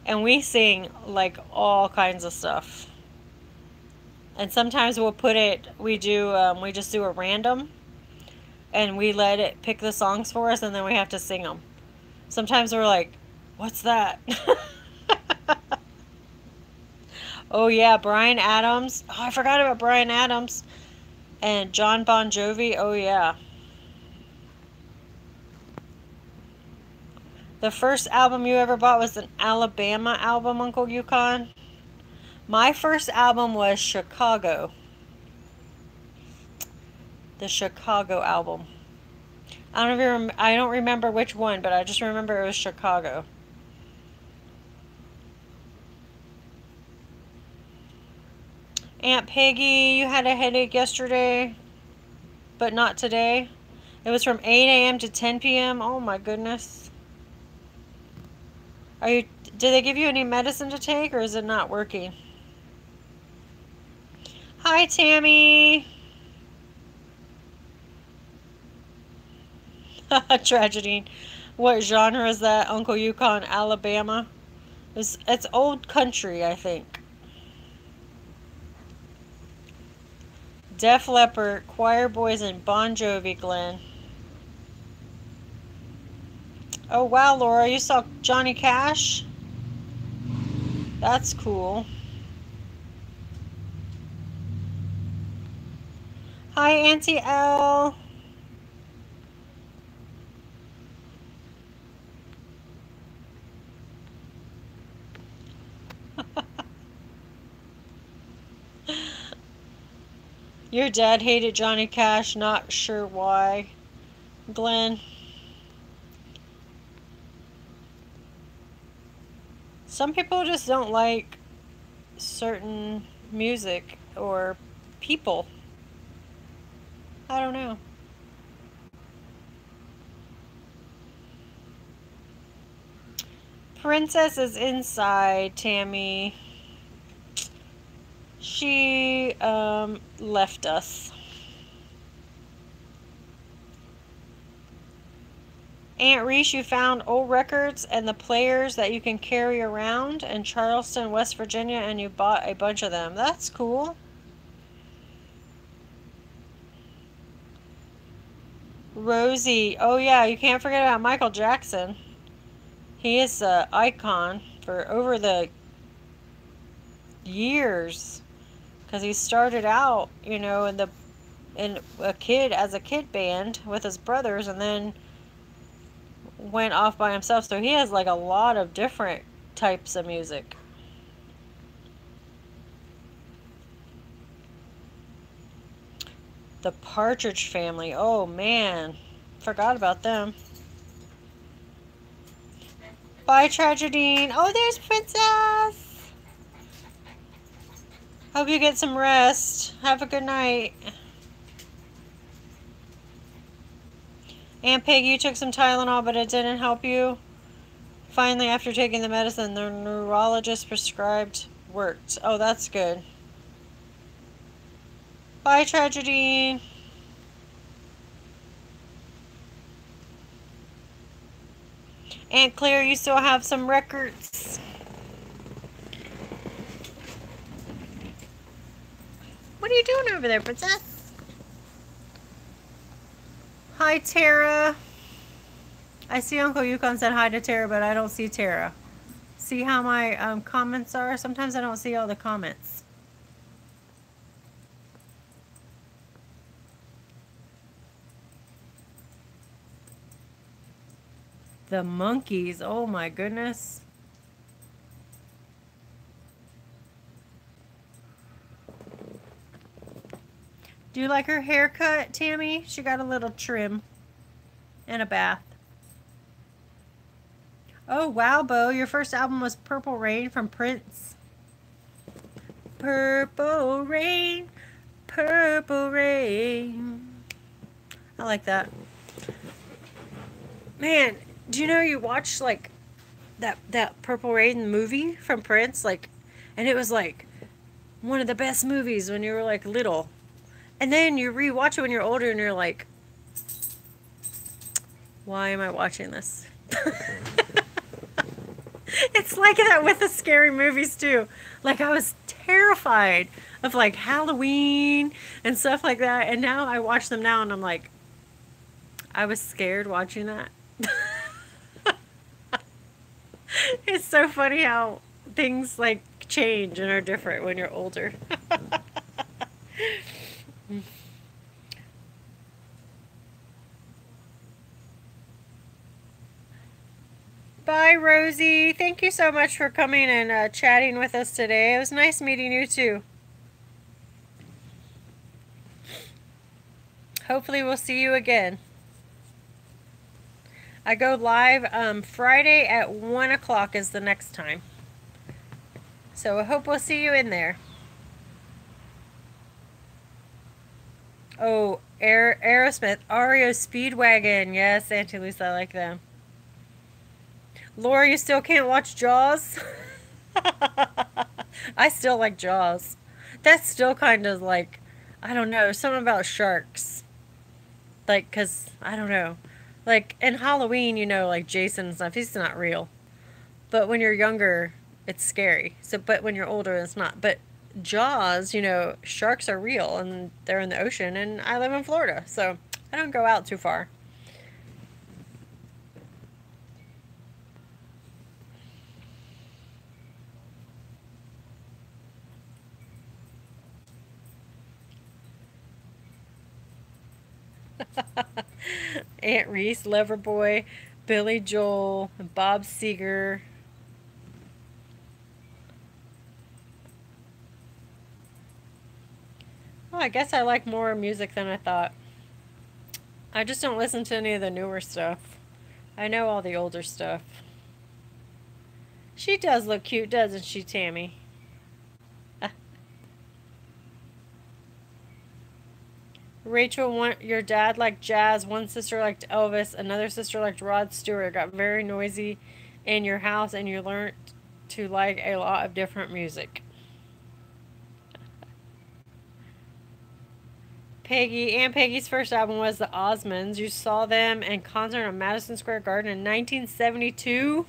and we sing like all kinds of stuff. And sometimes we'll put it, we just do a random, and we let it pick the songs for us, and then we have to sing them. Sometimes we're like, what's that? Oh, yeah, Bryan Adams. Oh, I forgot about Bryan Adams. And John Bon Jovi. Oh, yeah. The first album you ever bought was an Alabama album, Uncle Yukon. My first album was Chicago. The Chicago album. I don't remember which one, but I just remember it was Chicago. Aunt Peggy, you had a headache yesterday, but not today. It was from 8 a.m. to 10 p.m. Oh my goodness. Are you? Did they give you any medicine to take, or is it not working? Hi, Tammy. Tragedy. What genre is that, Uncle Yukon, Alabama? It's old country, I think. Def Leppard, Choir Boys, and Bon Jovi, Glenn. Oh wow, Laura, you saw Johnny Cash? That's cool. Hi, Auntie L. Your dad hated Johnny Cash, not sure why. Glenn. Some people just don't like certain music or people. I don't know. Princess is inside, Tammy. She left us. Aunt Reese, you found old records and the players that you can carry around in Charleston, West Virginia, and you bought a bunch of them. That's cool. Rosie. Oh, yeah, you can't forget about Michael Jackson. He is an icon for over the years because he started out, in as a kid band with his brothers, and then went off by himself. So he has like a lot of different types of music. The Partridge Family. Oh man, forgot about them. Bye, Tragedine. Oh, there's Princess. Hope you get some rest. Have a good night. Aunt Peggy, you took some Tylenol, but it didn't help you. Finally, after taking the medicine, the neurologist prescribed worked. Oh, that's good. Bye, Tragedy. Aunt Claire, you still have some records. What are you doing over there, Princess? Hi, Tara. I see Uncle Yukon said hi to Tara, but I don't see Tara. See how my comments are? Sometimes I don't see all the comments. The monkeys. Oh my goodness. Do you like her haircut, Tammy? She got a little trim and a bath. Oh, wow, Bo. Your first album was Purple Rain from Prince. Purple Rain, Purple Rain. I like that. Man, do you know you watched like that Purple Rain movie from Prince? Like, and it was like one of the best movies when you were like little. And then you rewatch it when you're older and you're like, why am I watching this? It's like that with the scary movies too. Like I was terrified of like Halloween and stuff like that. And now I watch them now and I'm like, I was scared watching that. It's so funny how things like change and are different when you're older. Bye, Rosie. Thank you so much for coming and chatting with us today. It was nice meeting you too. Hopefully we'll see you again. I go live Friday at 1 o'clock is the next time. So I hope we'll see you in there. Oh, Aerosmith, REO Speedwagon. Yes, Auntie Lisa, I like them. Laura, you still can't watch Jaws? I still like Jaws. That's still kind of like, I don't know, something about sharks. Like, because, I don't know. Like, in Halloween, you know, like Jason and stuff, he's not real. But when you're younger, it's scary. So, but when you're older, it's not. But Jaws, you know, sharks are real and they're in the ocean, and I live in Florida, so I don't go out too far. Aunt Reese, Loverboy, Billy Joel, Bob Seger. Well, I guess I like more music than I thought. I just don't listen to any of the newer stuff. I know all the older stuff. She does look cute, doesn't she, Tammy? Rachel, your dad liked jazz, one sister liked Elvis, another sister liked Rod Stewart. It got very noisy in your house, and you learned to like a lot of different music. Aunt Peggy's first album was the Osmonds. You saw them in concert at Madison Square Garden in 1972.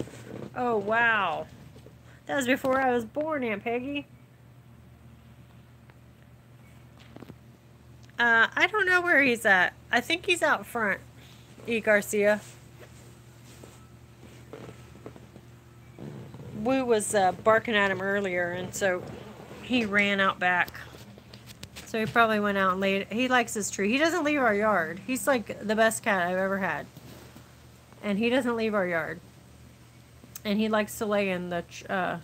Oh, wow. That was before I was born, Aunt Peggy. I don't know where he's at. I think he's out front. E. Garcia. Woo was barking at him earlier, and so he ran out back. So he probably went out and laid. He likes his tree. He doesn't leave our yard. He's like the best cat I've ever had. And he doesn't leave our yard. And he likes to lay in the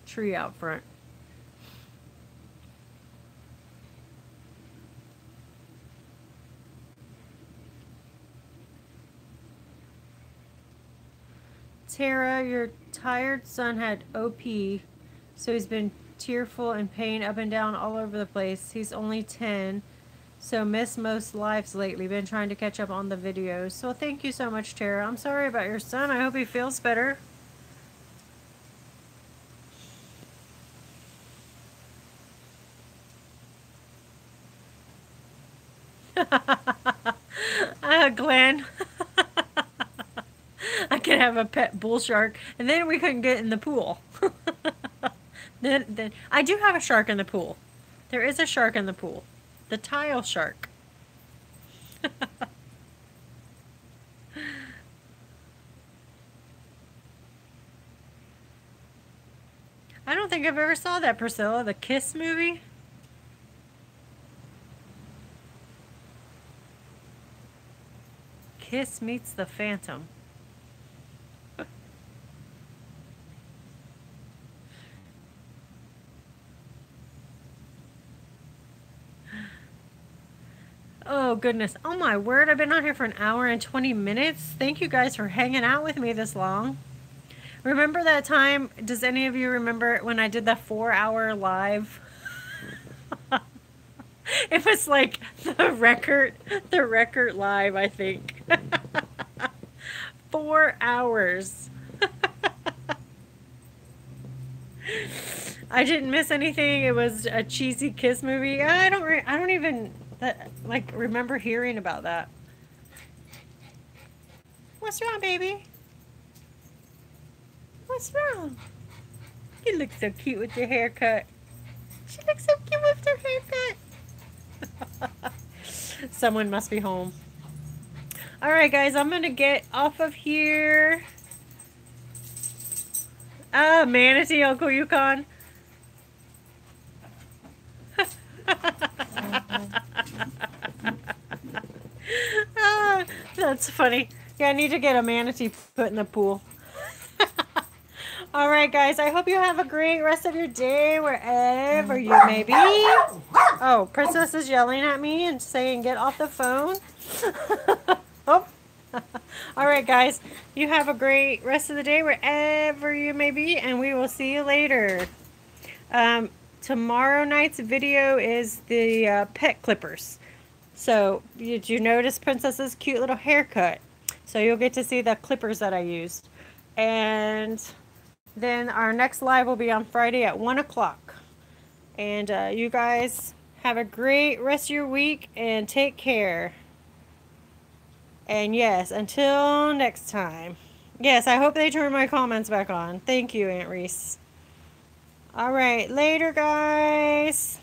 tree out front. Tara, your tired son had OP, so he's been tearful and pain up and down all over the place. He's only 10, so missed most lives lately. Been trying to catch up on the videos. So thank you so much, Tara. I'm sorry about your son. I hope he feels better. Glenn. I could have a pet bull shark, and then we couldn't get in the pool. then I do have a shark in the pool. There is a shark in the pool. The tile shark. I don't think I've ever saw that, Priscilla. The Kiss movie? Kiss meets the Phantom. Oh, goodness. Oh, my word. I've been on here for an hour and 20 minutes. Thank you guys for hanging out with me this long. Remember that time? Does any of you remember when I did the 4-hour live? It was like the record live, I think. 4 hours. I didn't miss anything. It was a cheesy kiss movie. I don't even remember hearing about that. What's wrong, baby? What's wrong? You look so cute with your haircut. She looks so cute with her haircut. Someone must be home. All right, guys, I'm gonna get off of here. Ah, manatee, Uncle Yukon. Ah, that's funny. Yeah, I need to get a manatee put in the pool. All right, guys, I hope you have a great rest of your day wherever you may be. Oh, Princess is yelling at me and saying, get off the phone. Oh. All right, guys, you have a great rest of the day wherever you may be, and we will see you later. Tomorrow night's video is the pet clippers. So, did you notice Princess's cute little haircut? So you'll get to see the clippers that I used. And then our next live will be on Friday at 1 o'clock. And you guys have a great rest of your week and take care. And yes, until next time. Yes, I hope they turn my comments back on. Thank you, Aunt Reese. All right, later, guys.